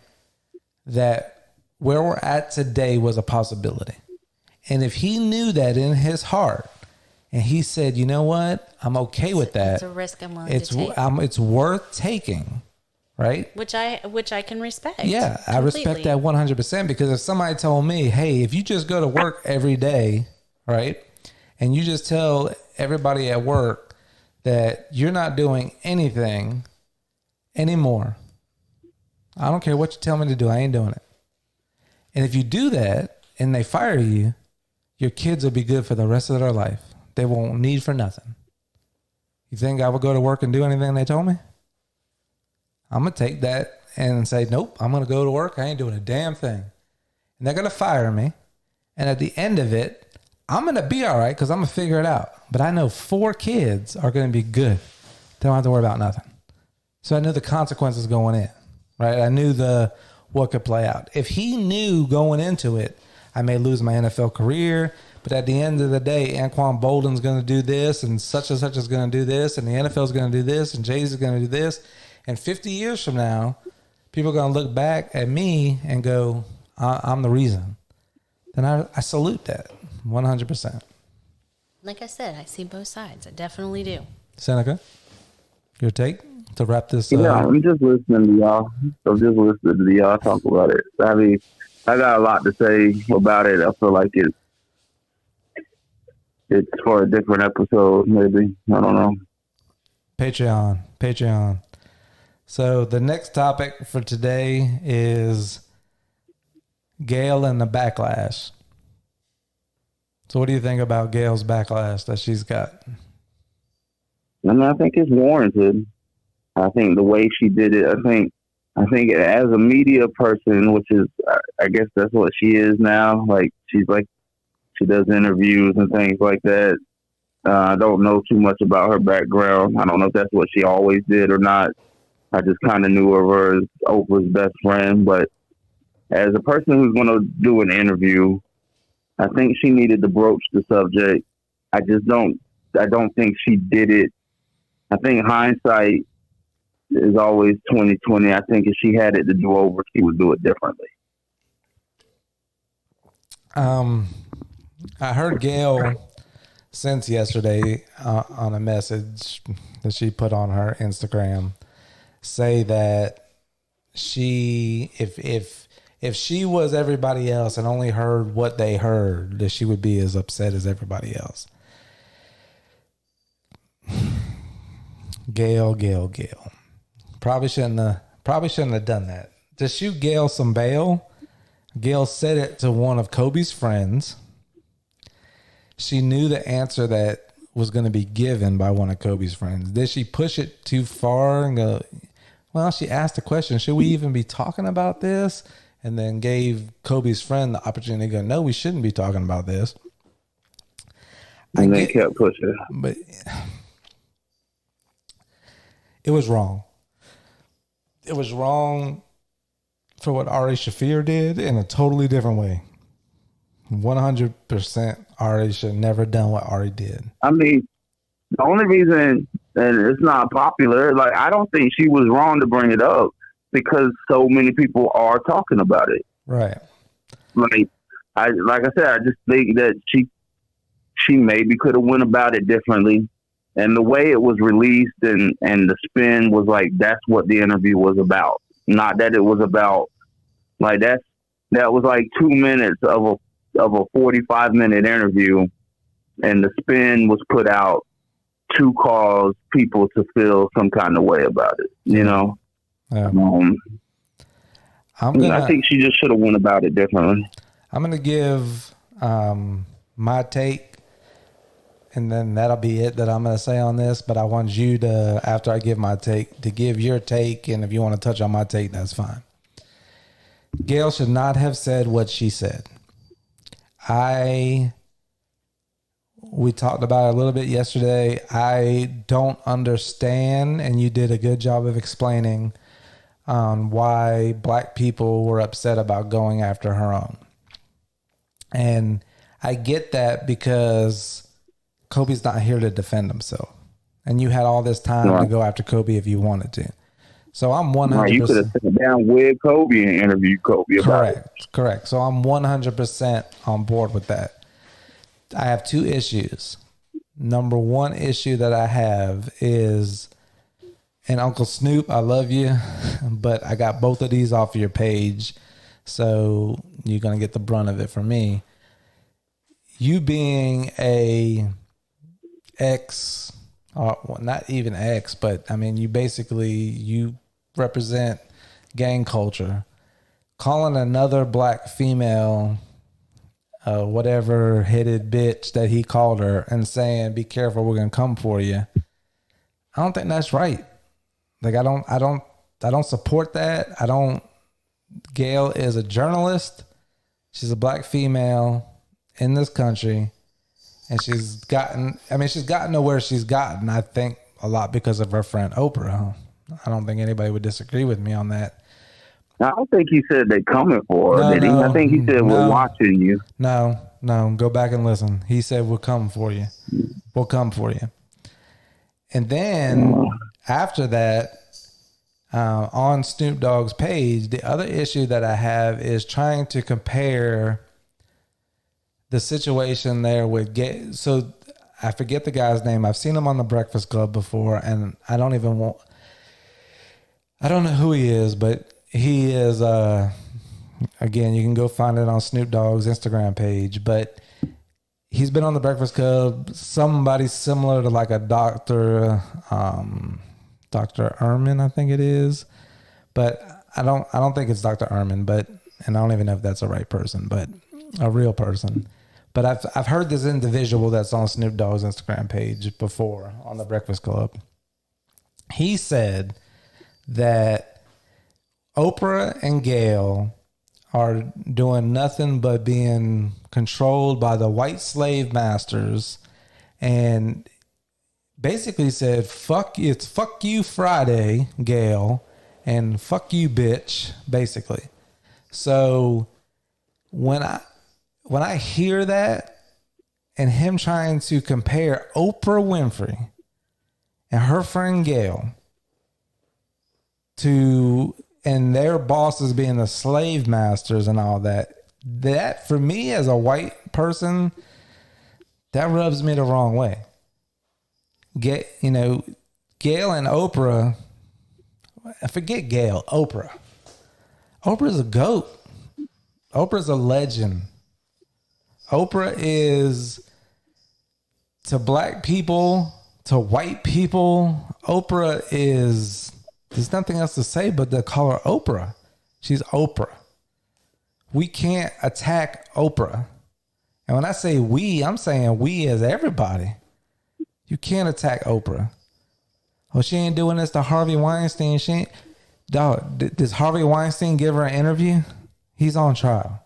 that where we're at today was a possibility. And if he knew that in his heart, and he said, you know what, I'm okay with that. It's a risk I'm willing to take. It's worth taking, right? Which I can respect. Yeah, completely. I respect that 100%, because if somebody told me, hey, if you just go to work every day, right, and you just tell everybody at work that you're not doing anything anymore, I don't care what you tell me to do. I ain't doing it. And if you do that and they fire you, your kids will be good for the rest of their life. They won't need for nothing. You think I would go to work and do anything they told me? I'm going to take that and say, nope, I'm going to go to work. I ain't doing a damn thing. And they're going to fire me. And at the end of it, I'm going to be all right because I'm going to figure it out. But I know 4 kids are going to be good. They don't have to worry about nothing. So I knew the consequences going in, right? I knew what could play out. If he knew going into it, I may lose my NFL career, but at the end of the day, Anquan Bolden's going to do this, and such is going to do this, and the NFL is going to do this, and Jay's is going to do this. And 50 years from now, people are going to look back at me and go, I'm the reason. Then I salute that 100%. Like I said, I see both sides. I definitely do. Seneca, your take to wrap this? Yeah, I'm just listening to y'all. I'm just listening to y'all talk about it. I mean, I got a lot to say about it. I feel like it's for a different episode, maybe. I don't know. Patreon. So the next topic for today is Gail and the backlash. So what do you think about Gail's backlash that she's got? I mean, I think it's warranted. I think the way she did it, I think as a media person, which is, I guess that's what she is now. Like, she does interviews and things like that. I don't know too much about her background. I don't know if that's what she always did or not. I just kind of knew of her as Oprah's best friend. But as a person who's going to do an interview, I think she needed to broach the subject. I don't think she did it. I think hindsight is always 20/20. I think if she had it to do over, she would do it differently. I heard Gail since yesterday on a message that she put on her Instagram say that if she was everybody else and only heard what they heard, that she would be as upset as everybody else. Gail. Probably shouldn't have done that. To shoot Gail some bail, Gail said it to one of Kobe's friends. She knew the answer that was going to be given by one of Kobe's friends. Did she push it too far and go, well, she asked the question, should we even be talking about this? And then gave Kobe's friend the opportunity to go, no, we shouldn't be talking about this. And they kept pushing. But it was wrong. It was wrong for what Ari Shaffir did in a totally different way. 100% Ari should have never done what Ari did. I mean, the only reason, and it's not popular, like, I don't think she was wrong to bring it up because so many people are talking about it. Right. Like I said, I just think that she maybe could have went about it differently. And the way it was released and the spin was like, that's what the interview was about. Not that it was about, like, that was like 2 minutes of a 45-minute interview, and the spin was put out to cause people to feel some kind of way about it, you know? Yeah. I think she just should have went about it differently. I'm going to give my take, and then that'll be it that I'm going to say on this. But I want you to, after I give my take, to give your take. And if you want to touch on my take, that's fine. Gail should not have said what she said. We talked about it a little bit yesterday. I don't understand, and you did a good job of explaining on why black people were upset about going after her own. And I get that because Kobe's not here to defend himself. And you had all this time to go after Kobe if you wanted to. So I'm 100%. You could have sat down with Kobe and interviewed Kobe about it. Correct. So I'm 100% on board with that. I have 2 issues. Number 1 issue that I have is, and Uncle Snoop, I love you, but I got both of these off of your page, so you're going to get the brunt of it from me. You being a well, not even ex, but I mean, you represent gang culture, calling another black female whatever headed bitch that he called her and saying, "Be careful, we're gonna come for you." I don't think that's right. Like I don't support that. Gail is a journalist. She's a black female in this country, and she's gotten to where she's gotten, I think, a lot because of her friend Oprah. I don't think anybody would disagree with me on that. I don't think he said they're coming for her, did he? I think he said we're watching you. No, go back and listen. He said we're coming for you. We'll come for you. And then after that, on Snoop Dogg's page, the other issue that I have is trying to compare the situation there with Gail. So I forget the guy's name. I've seen him on the Breakfast Club before, and I don't know who he is, but he is, again, you can go find it on Snoop Dogg's Instagram page, but he's been on the Breakfast Club, somebody similar to like a Dr. Ehrman, I think it is, but I don't think it's Dr. Ehrman, and I don't even know if that's a right person, but a real person. But I've heard this individual that's on Snoop Dogg's Instagram page before on the Breakfast Club. He said that Oprah and Gail are doing nothing but being controlled by the white slave masters, and basically said, fuck you Friday, Gail, and fuck you bitch, basically. So when I hear that and him trying to compare Oprah Winfrey and her friend Gail and their bosses being the slave masters and all that for me as a white person, that rubs me the wrong way. Gail and Oprah, forget Gail, Oprah. Oprah's a GOAT. Oprah's a legend. Oprah is, to black people, to white people, Oprah is, there's nothing else to say but to call her Oprah. She's Oprah. We can't attack Oprah. And when I say we, I'm saying we as everybody. You can't attack Oprah. Oh, she ain't doing this to Harvey Weinstein. Does Harvey Weinstein give her an interview? He's on trial.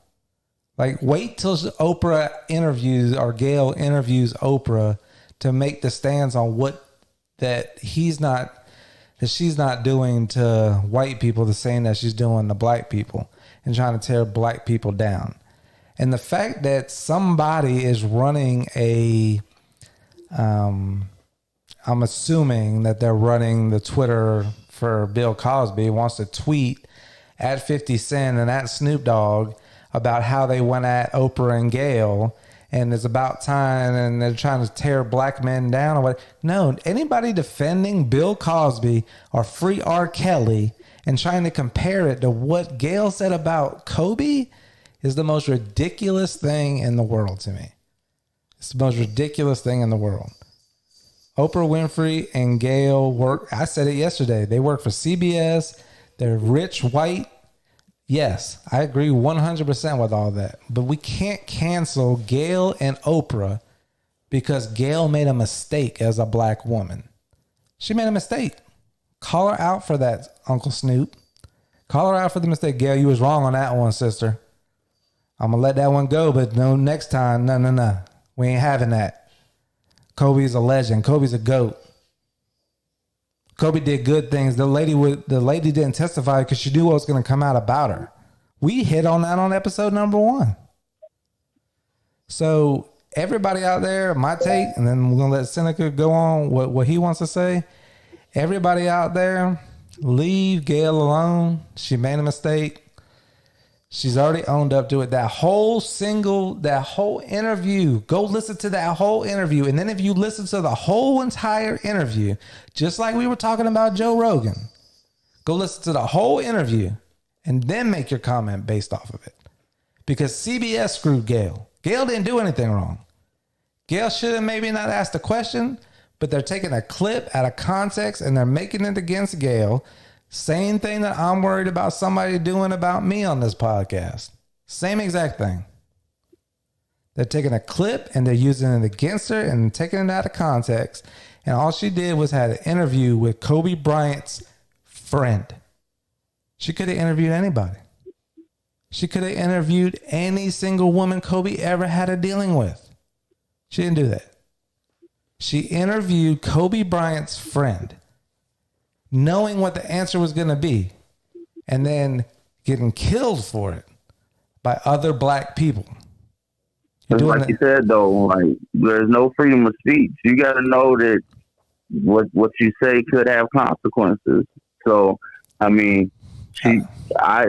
Like, wait till Oprah interviews or Gail interviews Oprah to make the stance on what that she's not doing to white people, the same that she's doing to black people and trying to tear black people down. And the fact that somebody is running I'm assuming that they're running the Twitter for Bill Cosby, wants to tweet at 50 Cent and at Snoop Dogg about how they went at Oprah and Gail, and it's about time, and they're trying to tear black men down or what. No, anybody defending Bill Cosby or free R. Kelly and trying to compare it to what Gail said about Kobe is the most ridiculous thing in the world to me. It's the most ridiculous thing in the world. Oprah Winfrey and Gail work. I said it yesterday. They work for CBS. They're rich, white. Yes, I agree 100% with all that. But we can't cancel Gail and Oprah because Gail made a mistake as a black woman. She made a mistake. Call her out for that, Uncle Snoop. Call her out for the mistake. Gail, you was wrong on that one, sister. I'm going to let that one go, but no, next time, no. We ain't having that. Kobe's a legend. Kobe's a GOAT. Kobe did good things. The lady didn't testify because she knew what was going to come out about her. We hit on that on episode number 1. So everybody out there, my take, and then we're going to let Seneca go on what he wants to say. Everybody out there, leave Gail alone. She made a mistake. She's already owned up to it. That whole interview, go listen to that whole interview. And then if you listen to the whole entire interview, just like we were talking about Joe Rogan, go listen to the whole interview and then make your comment based off of it. Because CBS screwed Gail. Gail didn't do anything wrong. Gail should have maybe not asked the question, but they're taking a clip out of context and they're making it against Gail. Same thing that I'm worried about somebody doing about me on this podcast. Same exact thing. They're taking a clip and they're using it against her and taking it out of context. And all she did was had an interview with Kobe Bryant's friend. She could have interviewed anybody. She could have interviewed any single woman Kobe ever had a dealing with. She didn't do that. She interviewed Kobe Bryant's friend, knowing what the answer was going to be, and then getting killed for it by other black people. Just like you said, though, like there's no freedom of speech. You got to know that what you say could have consequences. So, I mean, I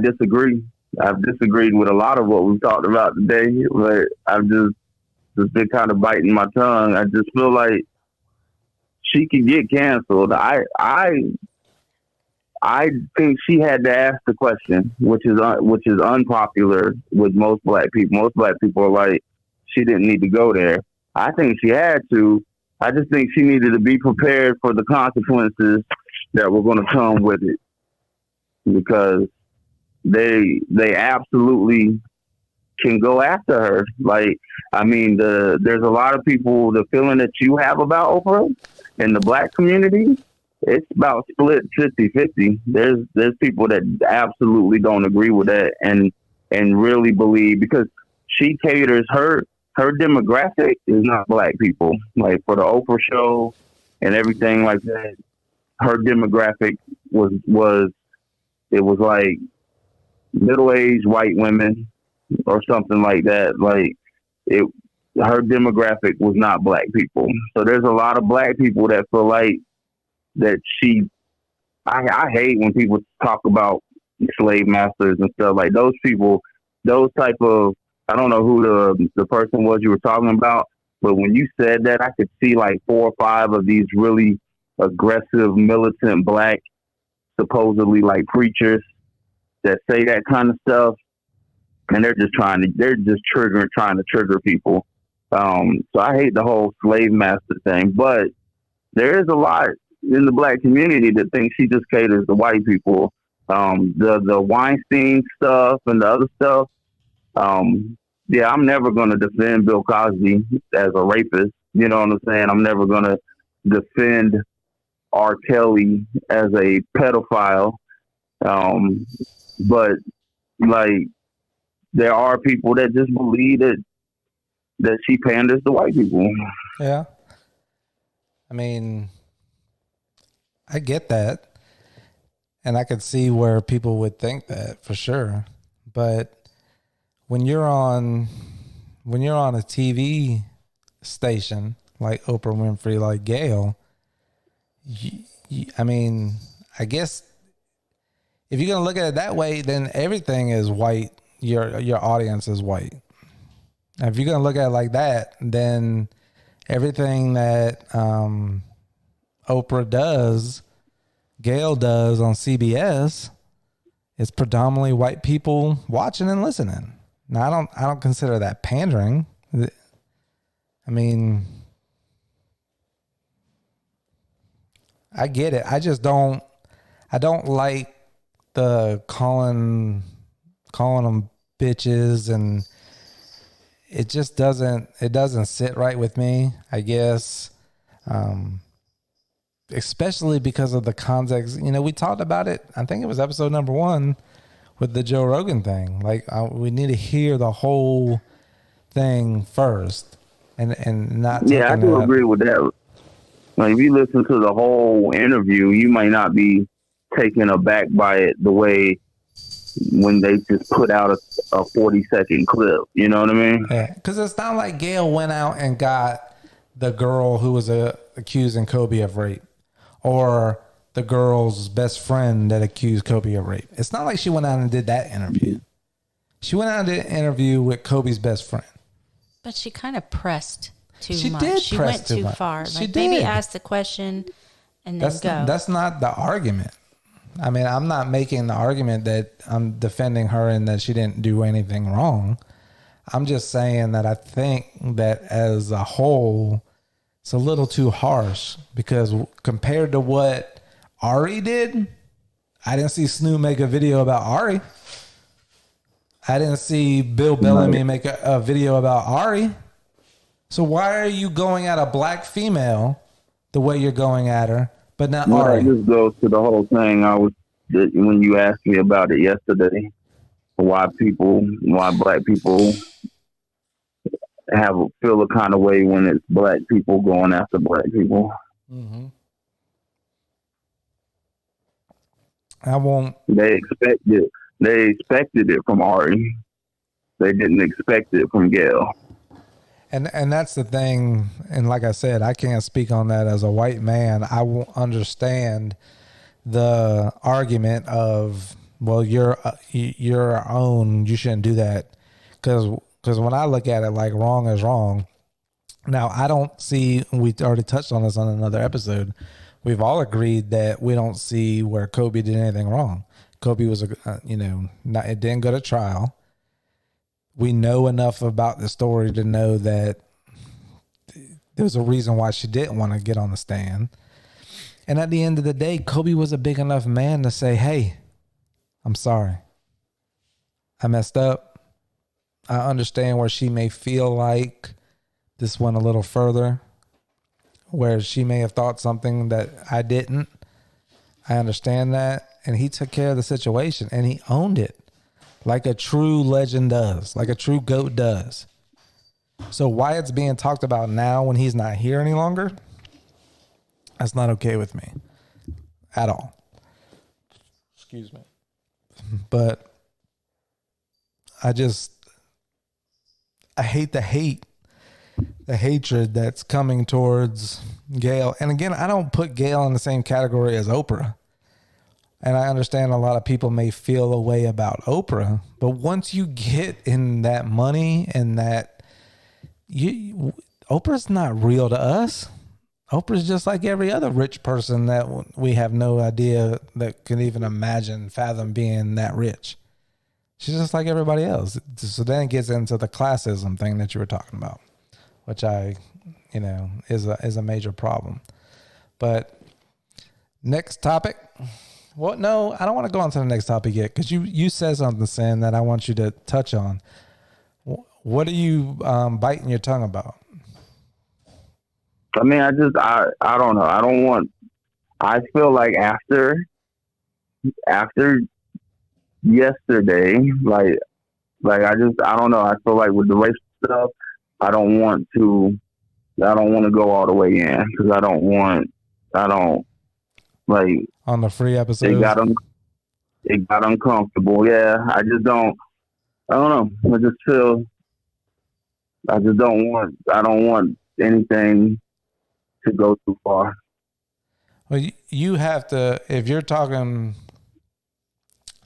disagree. I've disagreed with a lot of what we've talked about today, but I've just been kind of biting my tongue. I just feel like she could get canceled. I think she had to ask the question, which is unpopular with most black people. Most black people are like, she didn't need to go there. I think she had to. I just think she needed to be prepared for the consequences that were going to come with it, because they absolutely can go after her. Like, I mean, there's a lot of people, the feeling that you have about Oprah in the black community, it's about split 50-50. There's people that absolutely don't agree with that and really believe, because she caters her demographic is not black people. Like for the Oprah show and everything like that, her demographic was like middle-aged white women or something like that. Like her demographic was not black people. So there's a lot of black people that feel like that I hate when people talk about slave masters and stuff like those people, those type of, I don't know who the person was you were talking about, but when you said that, I could see like 4 or 5 of these really aggressive, militant black, supposedly like preachers that say that kind of stuff. And they're just trying to trigger people. So I hate the whole slave master thing, but there is a lot in the black community that thinks she just caters to white people. The Weinstein stuff and the other stuff. Yeah, I'm never going to defend Bill Cosby as a rapist. You know what I'm saying? I'm never going to defend R. Kelly as a pedophile. But like, there are people that just believe that she panders to white people. Yeah. I mean, I get that. And I could see where people would think that for sure. But when you're on a TV station like Oprah Winfrey, like Gail, I mean, I guess if you're going to look at it that way, then everything is white. Your audience is white. Now, if you're going to look at it like that, then everything that Oprah does, Gail does on CBS, is predominantly white people watching and listening. Now, I don't consider that pandering. I mean, I get it. I don't like the calling them bitches, and it just doesn't sit right with me, I guess. Especially because of the context. You know, we talked about it, I think it was episode number 1 with the Joe Rogan thing. Like, we need to hear the whole thing first and not. Yeah, I do agree with that. Like, if you listen to the whole interview, you might not be taken aback by it the way when they just put out a 40-second clip. You know what I mean? Yeah, because it's not like Gail went out and got the girl who was accusing Kobe of rape, or the girl's best friend that accused Kobe of rape. It's not like she went out and did that interview. She went out and did an interview with Kobe's best friend. But she kind of pressed too much. She went too much. far. She Like, did. maybe ask the question and then go. That's not the argument. I mean, I'm not making the argument that I'm defending her and that she didn't do anything wrong. I'm just saying that I think that as a whole, it's a little too harsh, because compared to what Ari did. I didn't see Snoop make a video about Ari. I didn't see Bill Bellamy make a video about Ari. So why are you going at a black female the way you're going at her, but not Ari? That just goes to the whole thing when you asked me about it yesterday. Why black people feel a kind of way when it's black people going after black people. Mm-hmm. I won't. They expected it from Ari. They didn't expect it from Gail. And that's the thing. And like I said, I can't speak on that as a white man. I won't understand the argument of, well, you're our own, you shouldn't do that. Because when I look at it, like, wrong is wrong. Now, I don't see, we already touched on this on another episode. We've all agreed that we don't see where Kobe did anything wrong. Kobe was, it didn't go to trial. We know enough about the story to know that there's a reason why she didn't want to get on the stand. And at the end of the day, Kobe was a big enough man to say, hey, I'm sorry. I messed up. I understand where she may feel like this went a little further, where she may have thought something that I didn't. I understand that. And he took care of the situation and he owned it like a true legend does, like a true GOAT does. So why it's being talked about now when he's not here any longer, that's not okay with me at all. Excuse me. But I hate the hatred that's coming towards Gail. And again, I don't put Gail in the same category as Oprah. And I understand a lot of people may feel a way about Oprah, but once you get in that money and that Oprah's not real to us. Oprah's just like every other rich person that we have no idea that can even fathom being that rich. She's just like everybody else. So then it gets into the classism thing that you were talking about, which is a major problem. But next topic. Well, no, I don't want to go on to the next topic yet because you said something, Sin, that I want you to touch on. What are you biting your tongue about? I mean, I don't know. I feel like after yesterday, like I don't know. I feel like with the race stuff, I don't want to go all the way in because I don't like on the free episode. It got uncomfortable. Yeah, I don't know. I don't want anything to go too far. Well, you have to, if you're talking,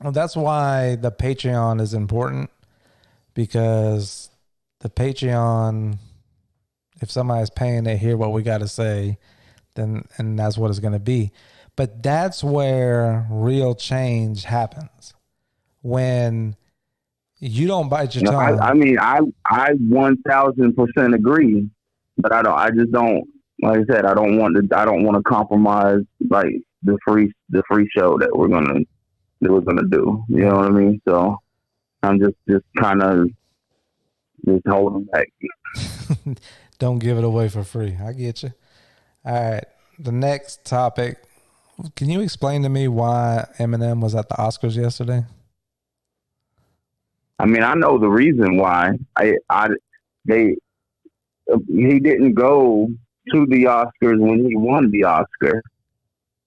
well, that's why the Patreon is important, because the Patreon, if somebody's paying to hear what we got to say, then, and that's what it's going to be. But that's where real change happens. When you don't bite your tongue. I mean, I 1000% agree, but I just don't, like I said, I don't want to compromise like the free show that we're gonna do. You know what I mean? So I'm just kind of just holding back. Don't give it away for free. I get you. All right. The next topic. Can you explain to me why Eminem was at the Oscars yesterday? I mean, I know the reason why. He didn't go to the Oscars when he won the Oscar,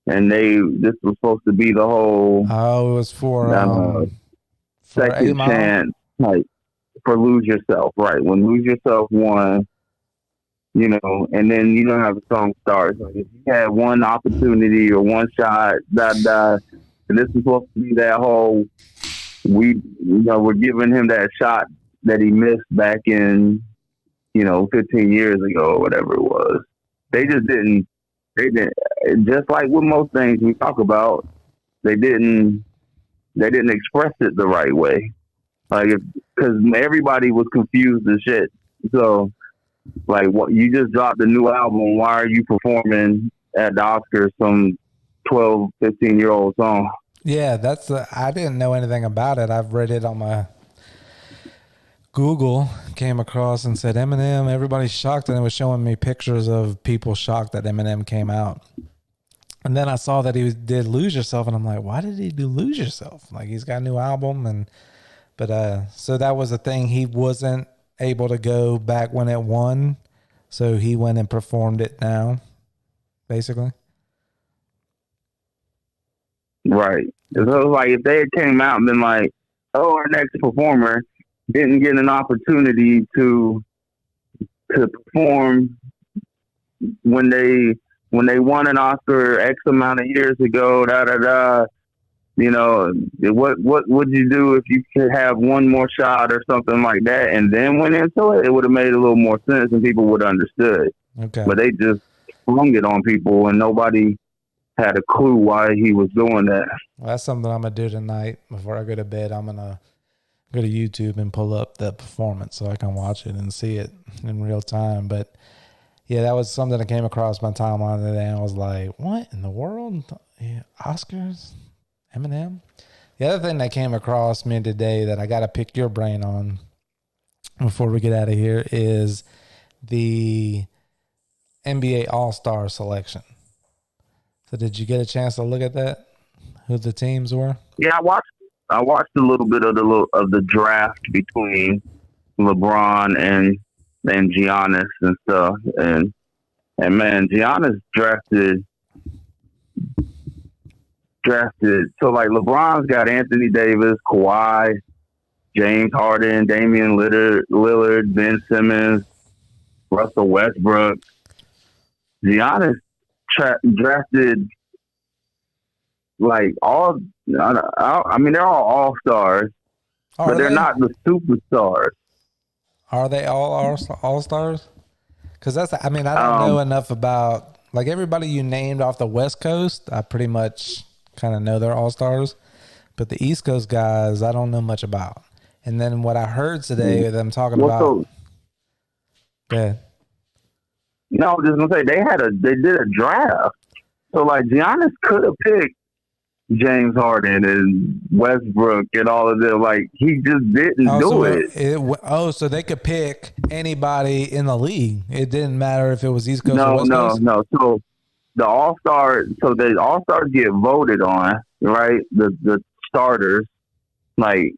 and this was supposed to be the whole. Oh, it was for second chance, like for Lose Yourself, right? When Lose Yourself won, and then you know how the song starts. Like if you had one opportunity or one shot, and this is supposed to be that whole. We're giving him that shot that he missed back in, 15 years ago or whatever it was. They didn't, just like with most things we talk about, they didn't express it the right way. Like, because everybody was confused as shit. So, like, what, you just dropped a new album. Why are you performing at the Oscars some 12, 15-year-old song. Yeah, I didn't know anything about it. I've read it on my Google, came across and said Eminem, everybody's shocked, and it was showing me pictures of people shocked that Eminem came out. And then I saw that he did Lose Yourself, and I'm like, why did he do Lose Yourself? Like, he's got a new album, but so that was the thing. He wasn't able to go back when it won, so he went and performed it now, basically. Right. So it was like if they had came out and been like, oh, our next performer didn't get an opportunity to perform when they won an Oscar X amount of years ago, you know, what would you do if you could have one more shot or something like that, and then went into it? It would have made a little more sense and people would have understood. Okay. But they just flung it on people and nobody had a clue why he was doing that. Well, that's something I'm going to do tonight before I go to bed. I'm going to go to YouTube and pull up the performance so I can watch it and see it in real time. But yeah, that was something that came across my timeline today. And I was like, what in the world? Yeah, Oscars? Eminem? The other thing that came across me today that I got to pick your brain on before we get out of here is the NBA All-Star selection. So did you get a chance to look at that? Who the teams were? Yeah, I watched a little bit of the draft between LeBron and Giannis and stuff, and man, Giannis drafted. So like LeBron's got Anthony Davis, Kawhi, James Harden, Damian Lillard, Ben Simmons, Russell Westbrook. Giannis drafted like all. I mean, they're all stars, but they're not the superstars. Are they all stars? Because that's. I mean, I don't know enough about like everybody you named off the West Coast. I pretty much kind of know they're all stars, but the East Coast guys, I don't know much about. And then what I heard today, them talking about. So, go ahead. No, I was just gonna say they did a draft. So like Giannis could have picked James Harden and Westbrook and all of them. Like he just didn't do it. So they could pick anybody in the league. It didn't matter if it was East Coast or West Coast? No. So the All-Stars get voted on, right? The starters, like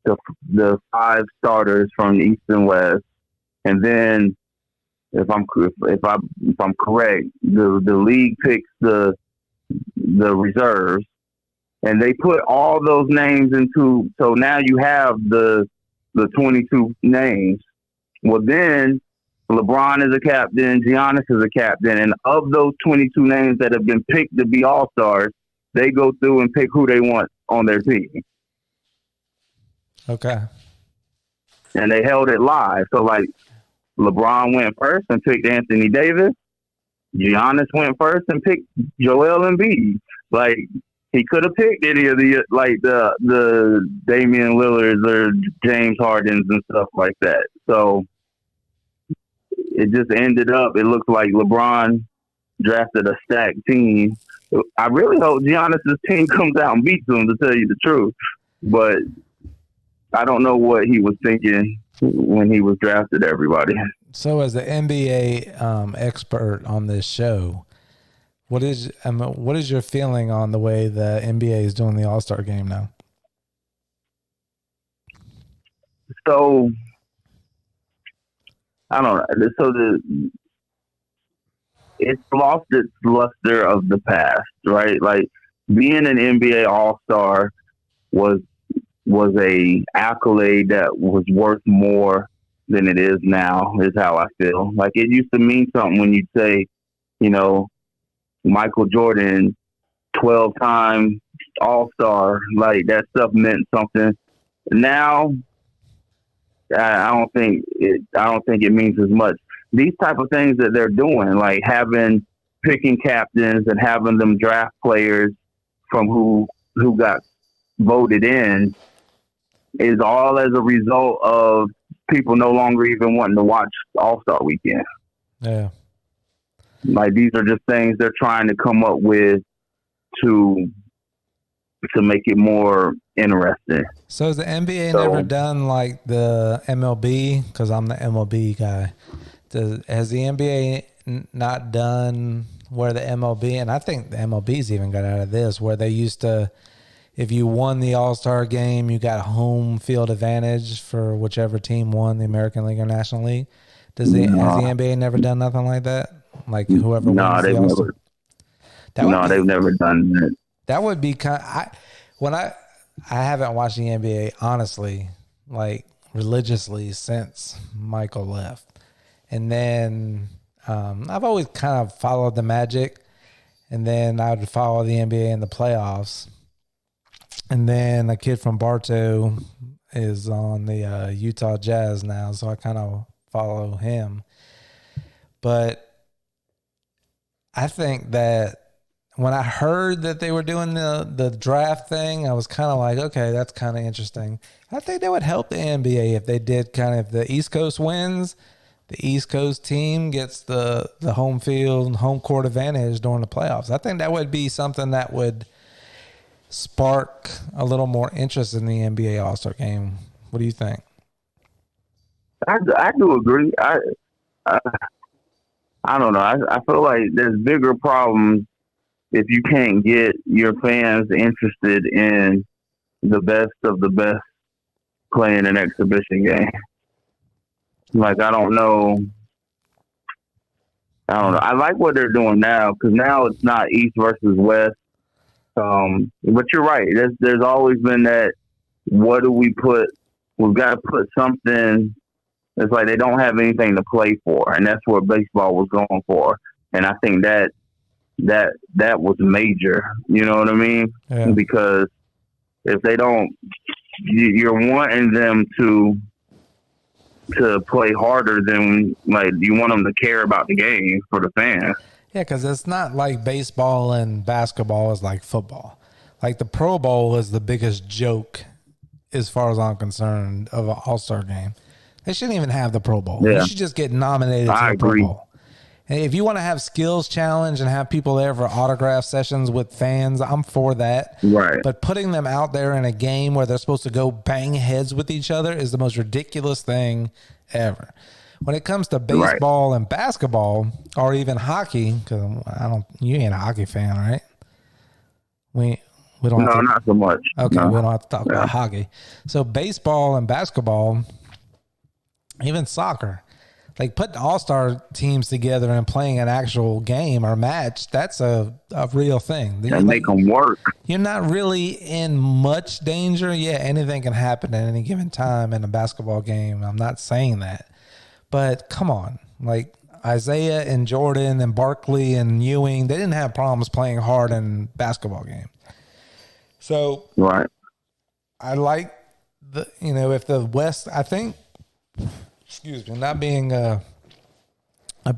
the 5 starters from the East and West, and then if I'm correct, the league picks the reserves, and they put all those names into. So now you have the 22 names. Well, then LeBron is a captain, Giannis is a captain, and of those 22 names that have been picked to be all-stars, they go through and pick who they want on their team. Okay. And they held it live. So, like, LeBron went first and picked Anthony Davis. Giannis went first and picked Joel Embiid. Like, he could have picked any of the Damian Lillards or James Hardens and stuff like that. So it just ended up, it looks like LeBron drafted a stacked team. I really hope Giannis' team comes out and beats them, to tell you the truth. But I don't know what he was thinking when he was drafted everybody. So as the NBA expert on this show, what is your feeling on the way the NBA is doing the All-Star game now? So I don't know. So it's lost its luster of the past, right? Like being an NBA All-Star was a accolade that was worth more than it is now, is how I feel. Like it used to mean something when you'd say, you know, Michael Jordan, 12-time All-Star, like that stuff meant something. Now, I don't think it means as much. These type of things that they're doing, like picking captains and having them draft players from who got voted in, is all as a result of people no longer even wanting to watch All-Star Weekend. Yeah. Like these are just things they're trying to come up with to make it more interesting. So has the NBA never done like the MLB? Because I'm the MLB guy. Has the NBA not done where the MLB, and I think the MLB's even got out of this, where they used to, if you won the All-Star game, you got home field advantage for whichever team won the American League or National League. Has the NBA never done nothing like that? Like whoever wins the All-Star? They've never done that. That would be kind of, I haven't watched the NBA, honestly, like religiously since Michael left. And then I've always kind of followed the Magic, and then I would follow the NBA in the playoffs. And then a kid from Bartow is on the Utah Jazz now, so I kind of follow him. But I think that when I heard that they were doing the draft thing, I was kind of like, okay, that's kind of interesting. I think that would help the NBA if they did kind of, the East Coast wins, the East Coast team gets the home field, home court advantage during the playoffs. I think that would be something that would spark a little more interest in the NBA All-Star game. What do you think? I do agree. I don't know. I feel like there's bigger problems if you can't get your fans interested in the best of the best playing an exhibition game. Like, I don't know. I like what they're doing now, because now it's not East versus West. But you're right. There's always been that, what do we put? We've got to put something. It's like they don't have anything to play for, and that's what baseball was going for. And I think that was major. You know what I mean? Yeah. Because if they don't, you're wanting them to play harder than, like, you want them to care about the game for the fans. Yeah, because it's not like baseball and basketball is like football. Like the Pro Bowl is the biggest joke, as far as I'm concerned, of an All-Star game. They shouldn't even have the Pro Bowl. Yeah. You should just get nominated to the Pro Bowl. And if you want to have skills challenge and have people there for autograph sessions with fans, I'm for that. Right. But putting them out there in a game where they're supposed to go bang heads with each other is the most ridiculous thing ever. When it comes to baseball and basketball, or even hockey, because you ain't a hockey fan, right? We don't. No, not so much. Okay, no. We don't have to talk about hockey. So baseball and basketball, even soccer, like putting all-star teams together and playing an actual game or match, that's a real thing. And make them work. You're not really in much danger. Yeah, anything can happen at any given time in a basketball game. I'm not saying that. But come on, like Isaiah and Jordan and Barkley and Ewing, they didn't have problems playing hard in basketball games. So I like if the West, I think, excuse me, not being a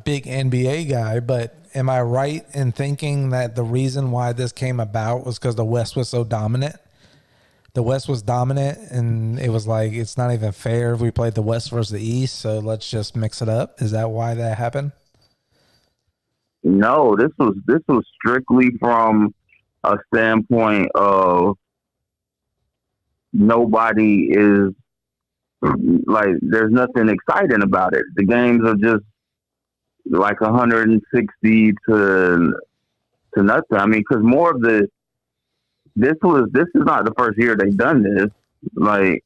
big NBA guy, but am I right in thinking that the reason why this came about was because the West was so dominant? The West was dominant, and it was like, it's not even fair if we played the West versus the East, so let's just mix it up. Is that why that happened? No, this was strictly from a standpoint of nobody is, like, there's nothing exciting about it. The games are just like 160 to nothing. I mean, because more of this is not the first year they've done this. Like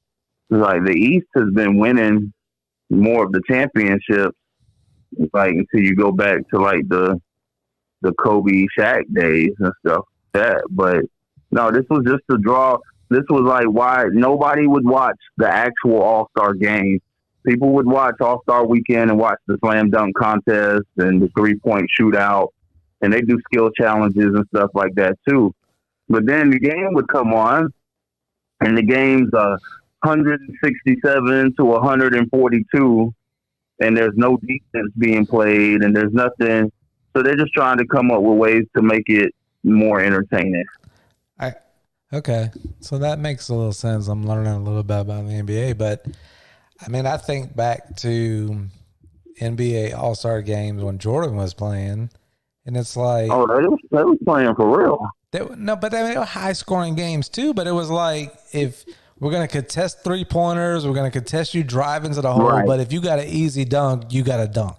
the East has been winning more of the championships, like, until you go back to like the Kobe Shaq days and stuff like that. But no, this was just a draw. This was like why nobody would watch the actual All-Star game. People would watch All-Star Weekend and watch the slam dunk contest and the 3-point shootout, and they do skill challenges and stuff like that too. But then the game would come on, and the game's 167 to 142, and there's no defense being played, and there's nothing. So they're just trying to come up with ways to make it more entertaining. Okay, so that makes a little sense. I'm learning a little bit about the NBA, but I mean, I think back to NBA All-Star games when Jordan was playing, and it's like, oh, they was playing for real. But they were high scoring games too. But it was like, if we're going to contest 3-pointers, we're going to contest you driving to the hole. Right. But if you got an easy dunk, you got to dunk.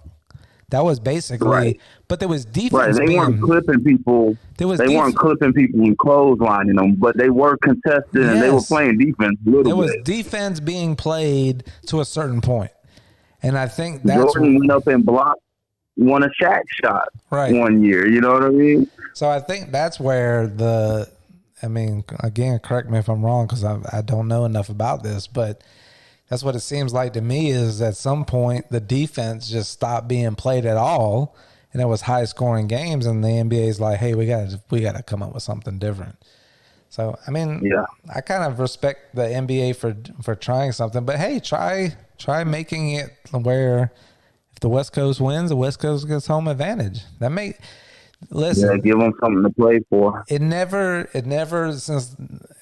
That was basically, Right. But there was defense. Right, they weren't clipping people. They weren't clipping people and clotheslining them, but they were contested and they were playing defense. There was defense being played to a certain point, and I think that's Jordan went up and blocked one of Shaq's shots one year. You know what I mean? So I think that's where again, correct me if I'm wrong because I don't know enough about this, but that's what it seems like to me is at some point the defense just stopped being played at all, and it was high scoring games, and the NBA's like, hey, we got to come up with something different. So I mean, I kind of respect the NBA for trying something, but hey, try making it where if the West Coast wins, the West Coast gets home advantage. Listen, give them something to play for. It never since,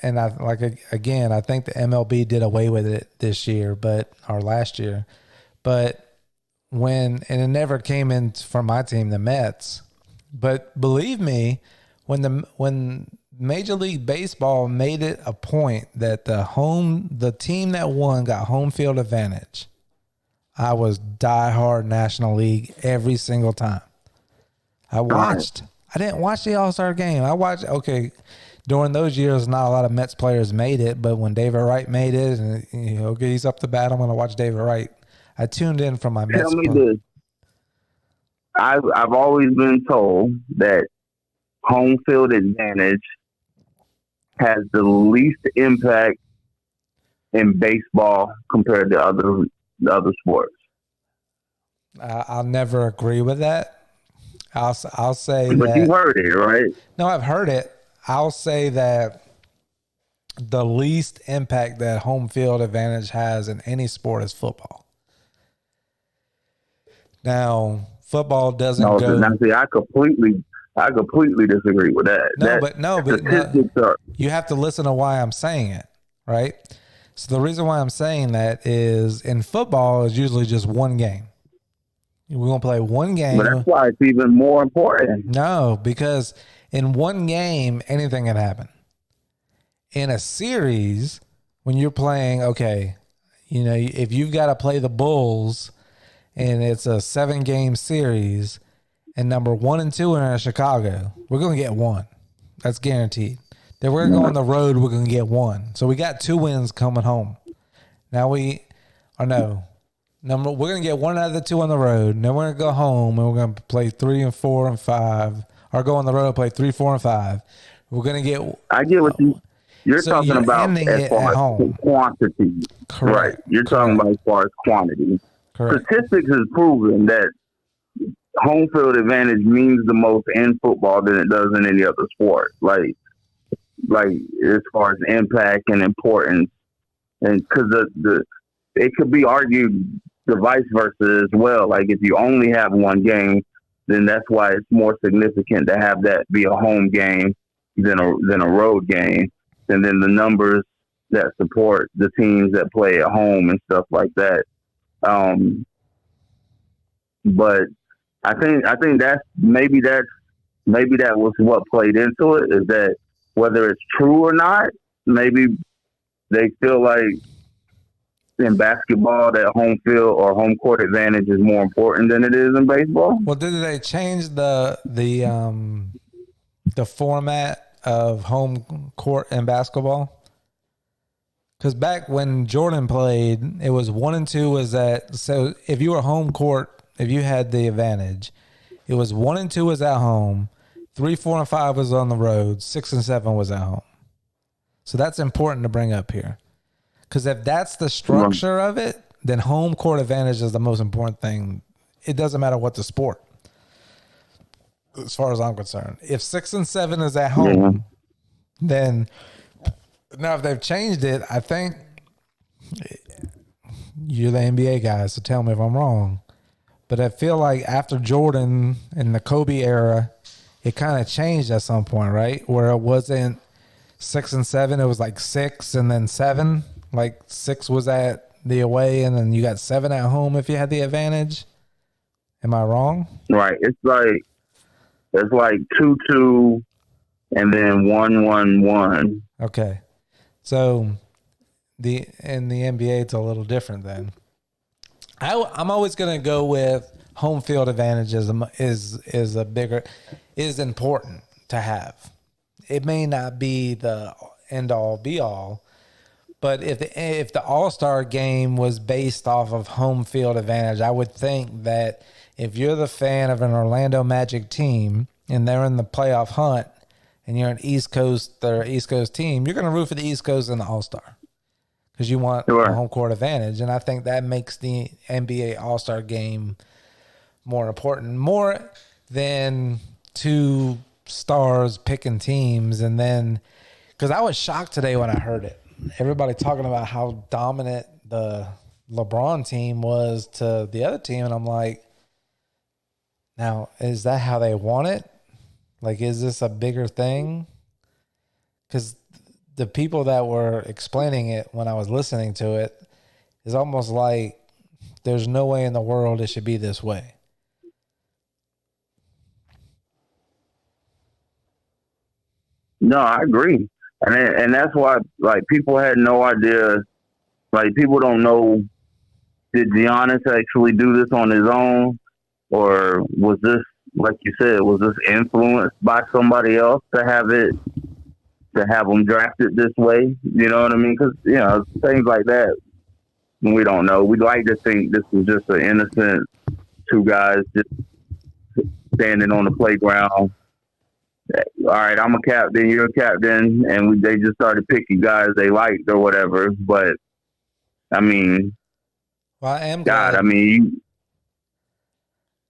and I think the MLB did away with it this year, or last year, but and it never came in for my team, the Mets. But believe me, when Major League Baseball made it a point that the team that won got home field advantage, I was diehard National League every single time. I didn't watch the All-Star game. During those years, not a lot of Mets players made it, but when David Wright made it, and he's up to bat, I'm going to watch David Wright. I tuned in for my Mets. Tell me this. I've always been told that home field advantage has the least impact in baseball compared to other sports. I'll never agree with that. I'll say but that. But you heard it, right? No, I've heard it. I'll say that the least impact that home field advantage has in any sport is football. Now, football doesn't go. Now, see, I completely disagree with that. You have to listen to why I'm saying it, right? So the reason why I'm saying that is in football is usually just one game. We're going to play one game. But that's why it's even more important. No, because in one game, anything can happen. In a series, when you're playing, if you've got to play the Bulls and it's a 7-game series and number 1 and 2 are in Chicago, we're going to get 1. That's guaranteed. Then we're going to go on the road, we're going to get 1. So we got 2 wins coming home. Now we're going to get 1 out of the 2 on the road, and then we're going to go home, and we're going to play 3 and 4 and 5, or go on the road and play 3, 4, and 5. We're going to get. I get what you're talking about as far as quantity. Correct. Right. You're talking about as far as quantity. Correct. Statistics has proven that home field advantage means the most in football than it does in any other sport. Like as far as impact and importance, and because it could be argued the vice versa as well. Like if you only have one game, then that's why it's more significant to have that be a home game than a road game. And then the numbers that support the teams that play at home and stuff like that. But I think that was what played into it, is that whether it's true or not, maybe they feel like in basketball that home field or home court advantage is more important than it is in baseball. Well, did they change the format of home court in basketball? Because back when Jordan played, it was 1 and 2 was that. So if you were home court, if you had the advantage, it was 1 and 2 was at home, 3, 4, and 5 was on the road, 6 and 7 was at home. So that's important to bring up here. Because if that's the structure of it, then home court advantage is the most important thing. It doesn't matter what the sport, as far as I'm concerned. If 6 and 7 is at home, then now if they've changed it, I think you're the NBA guy, so tell me if I'm wrong. But I feel like after Jordan in the Kobe era, it kind of changed at some point, right? Where it wasn't 6 and 7, it was like 6 and then 7. Like 6 was at the away, and then you got 7 at home if you had the advantage. Am I wrong? Right. It's like 2-2, and then 1-1-1. Okay. So in the NBA, it's a little different then. I'm always going to go with home field advantage is important to have. It may not be the end all be all, but if the All-Star game was based off of home field advantage, I would think that if you're the fan of an Orlando Magic team and they're in the playoff hunt and you're an East Coast team, you're going to root for the East Coast in the All-Star because you want a home court advantage. And I think that makes the NBA All-Star game more important, more than two stars picking teams. And then, because I was shocked today when I heard it, everybody talking about how dominant the LeBron team was to the other team. And I'm like, now, is that how they want it? Like, is this a bigger thing? Because the people that were explaining it when I was listening to it is almost like there's no way in the world it should be this way. No, I agree. And that's why, like, people had no idea. Like, people don't know, did Giannis actually do this on his own? Or was this, like you said, was this influenced by somebody else to have them drafted this way? You know what I mean? Because, things like that, we don't know. We like to think this was just an innocent two guys just standing on the playground. All right, I'm a captain, you're a captain, and they just started picking guys they liked or whatever. But, I mean, well, I am God, glad. I mean,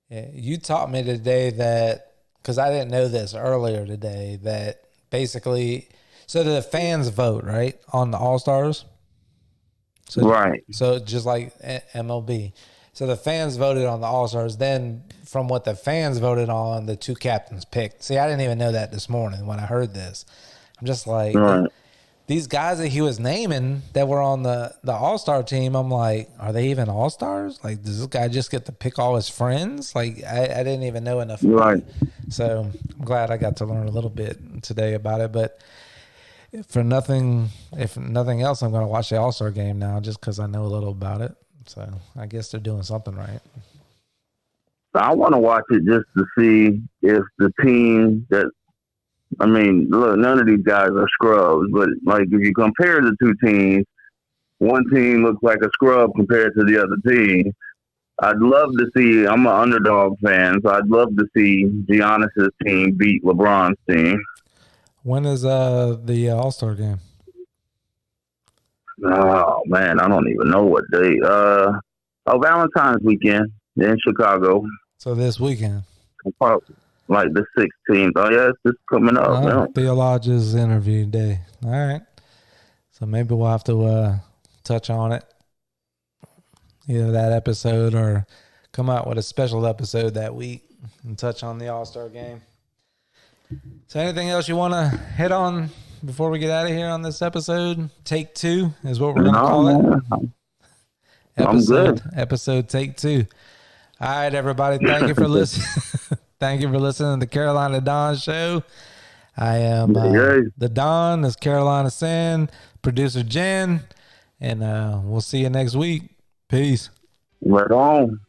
you taught me today that, because I didn't know this earlier today, that basically, so the fans vote, right, on the All-Stars? So, right. So just like MLB. So the fans voted on the All-Stars. Then from what the fans voted on, the two captains picked. See, I didn't even know that this morning when I heard this. I'm just like, Right. These guys that he was naming that were on the All-Star team, I'm like, are they even All-Stars? Like, does this guy just get to pick all his friends? Like, I didn't even know enough about it. So I'm glad I got to learn a little bit today about it. But if nothing else, I'm going to watch the All-Star game now just because I know a little about it. So I guess they're doing something right. I want to watch it just to see if the team that, I mean, look, none of these guys are scrubs, but like if you compare the two teams, one team looks like a scrub compared to the other team. I'd love to see, I'm an underdog fan, so I'd love to see Giannis' team beat LeBron's team. When is the All-Star game? Oh, man, I don't even know what day. Valentine's weekend in Chicago. So this weekend? Like the 16th. Oh, yeah, it's just coming up. Theologia's interview day. All right. So maybe we'll have to touch on it. Either that episode or come out with a special episode that week and touch on the All-Star game. So anything else you want to hit on before we get out of here on this episode? Take 2 is what we're going to call it. I'm good. Episode Take 2. All right, everybody. Thank you for listening. Thank you for listening to the Carolina Don Show. I am the Don. This is Carolina Sin, producer Jen, and we'll see you next week. Peace. Right on.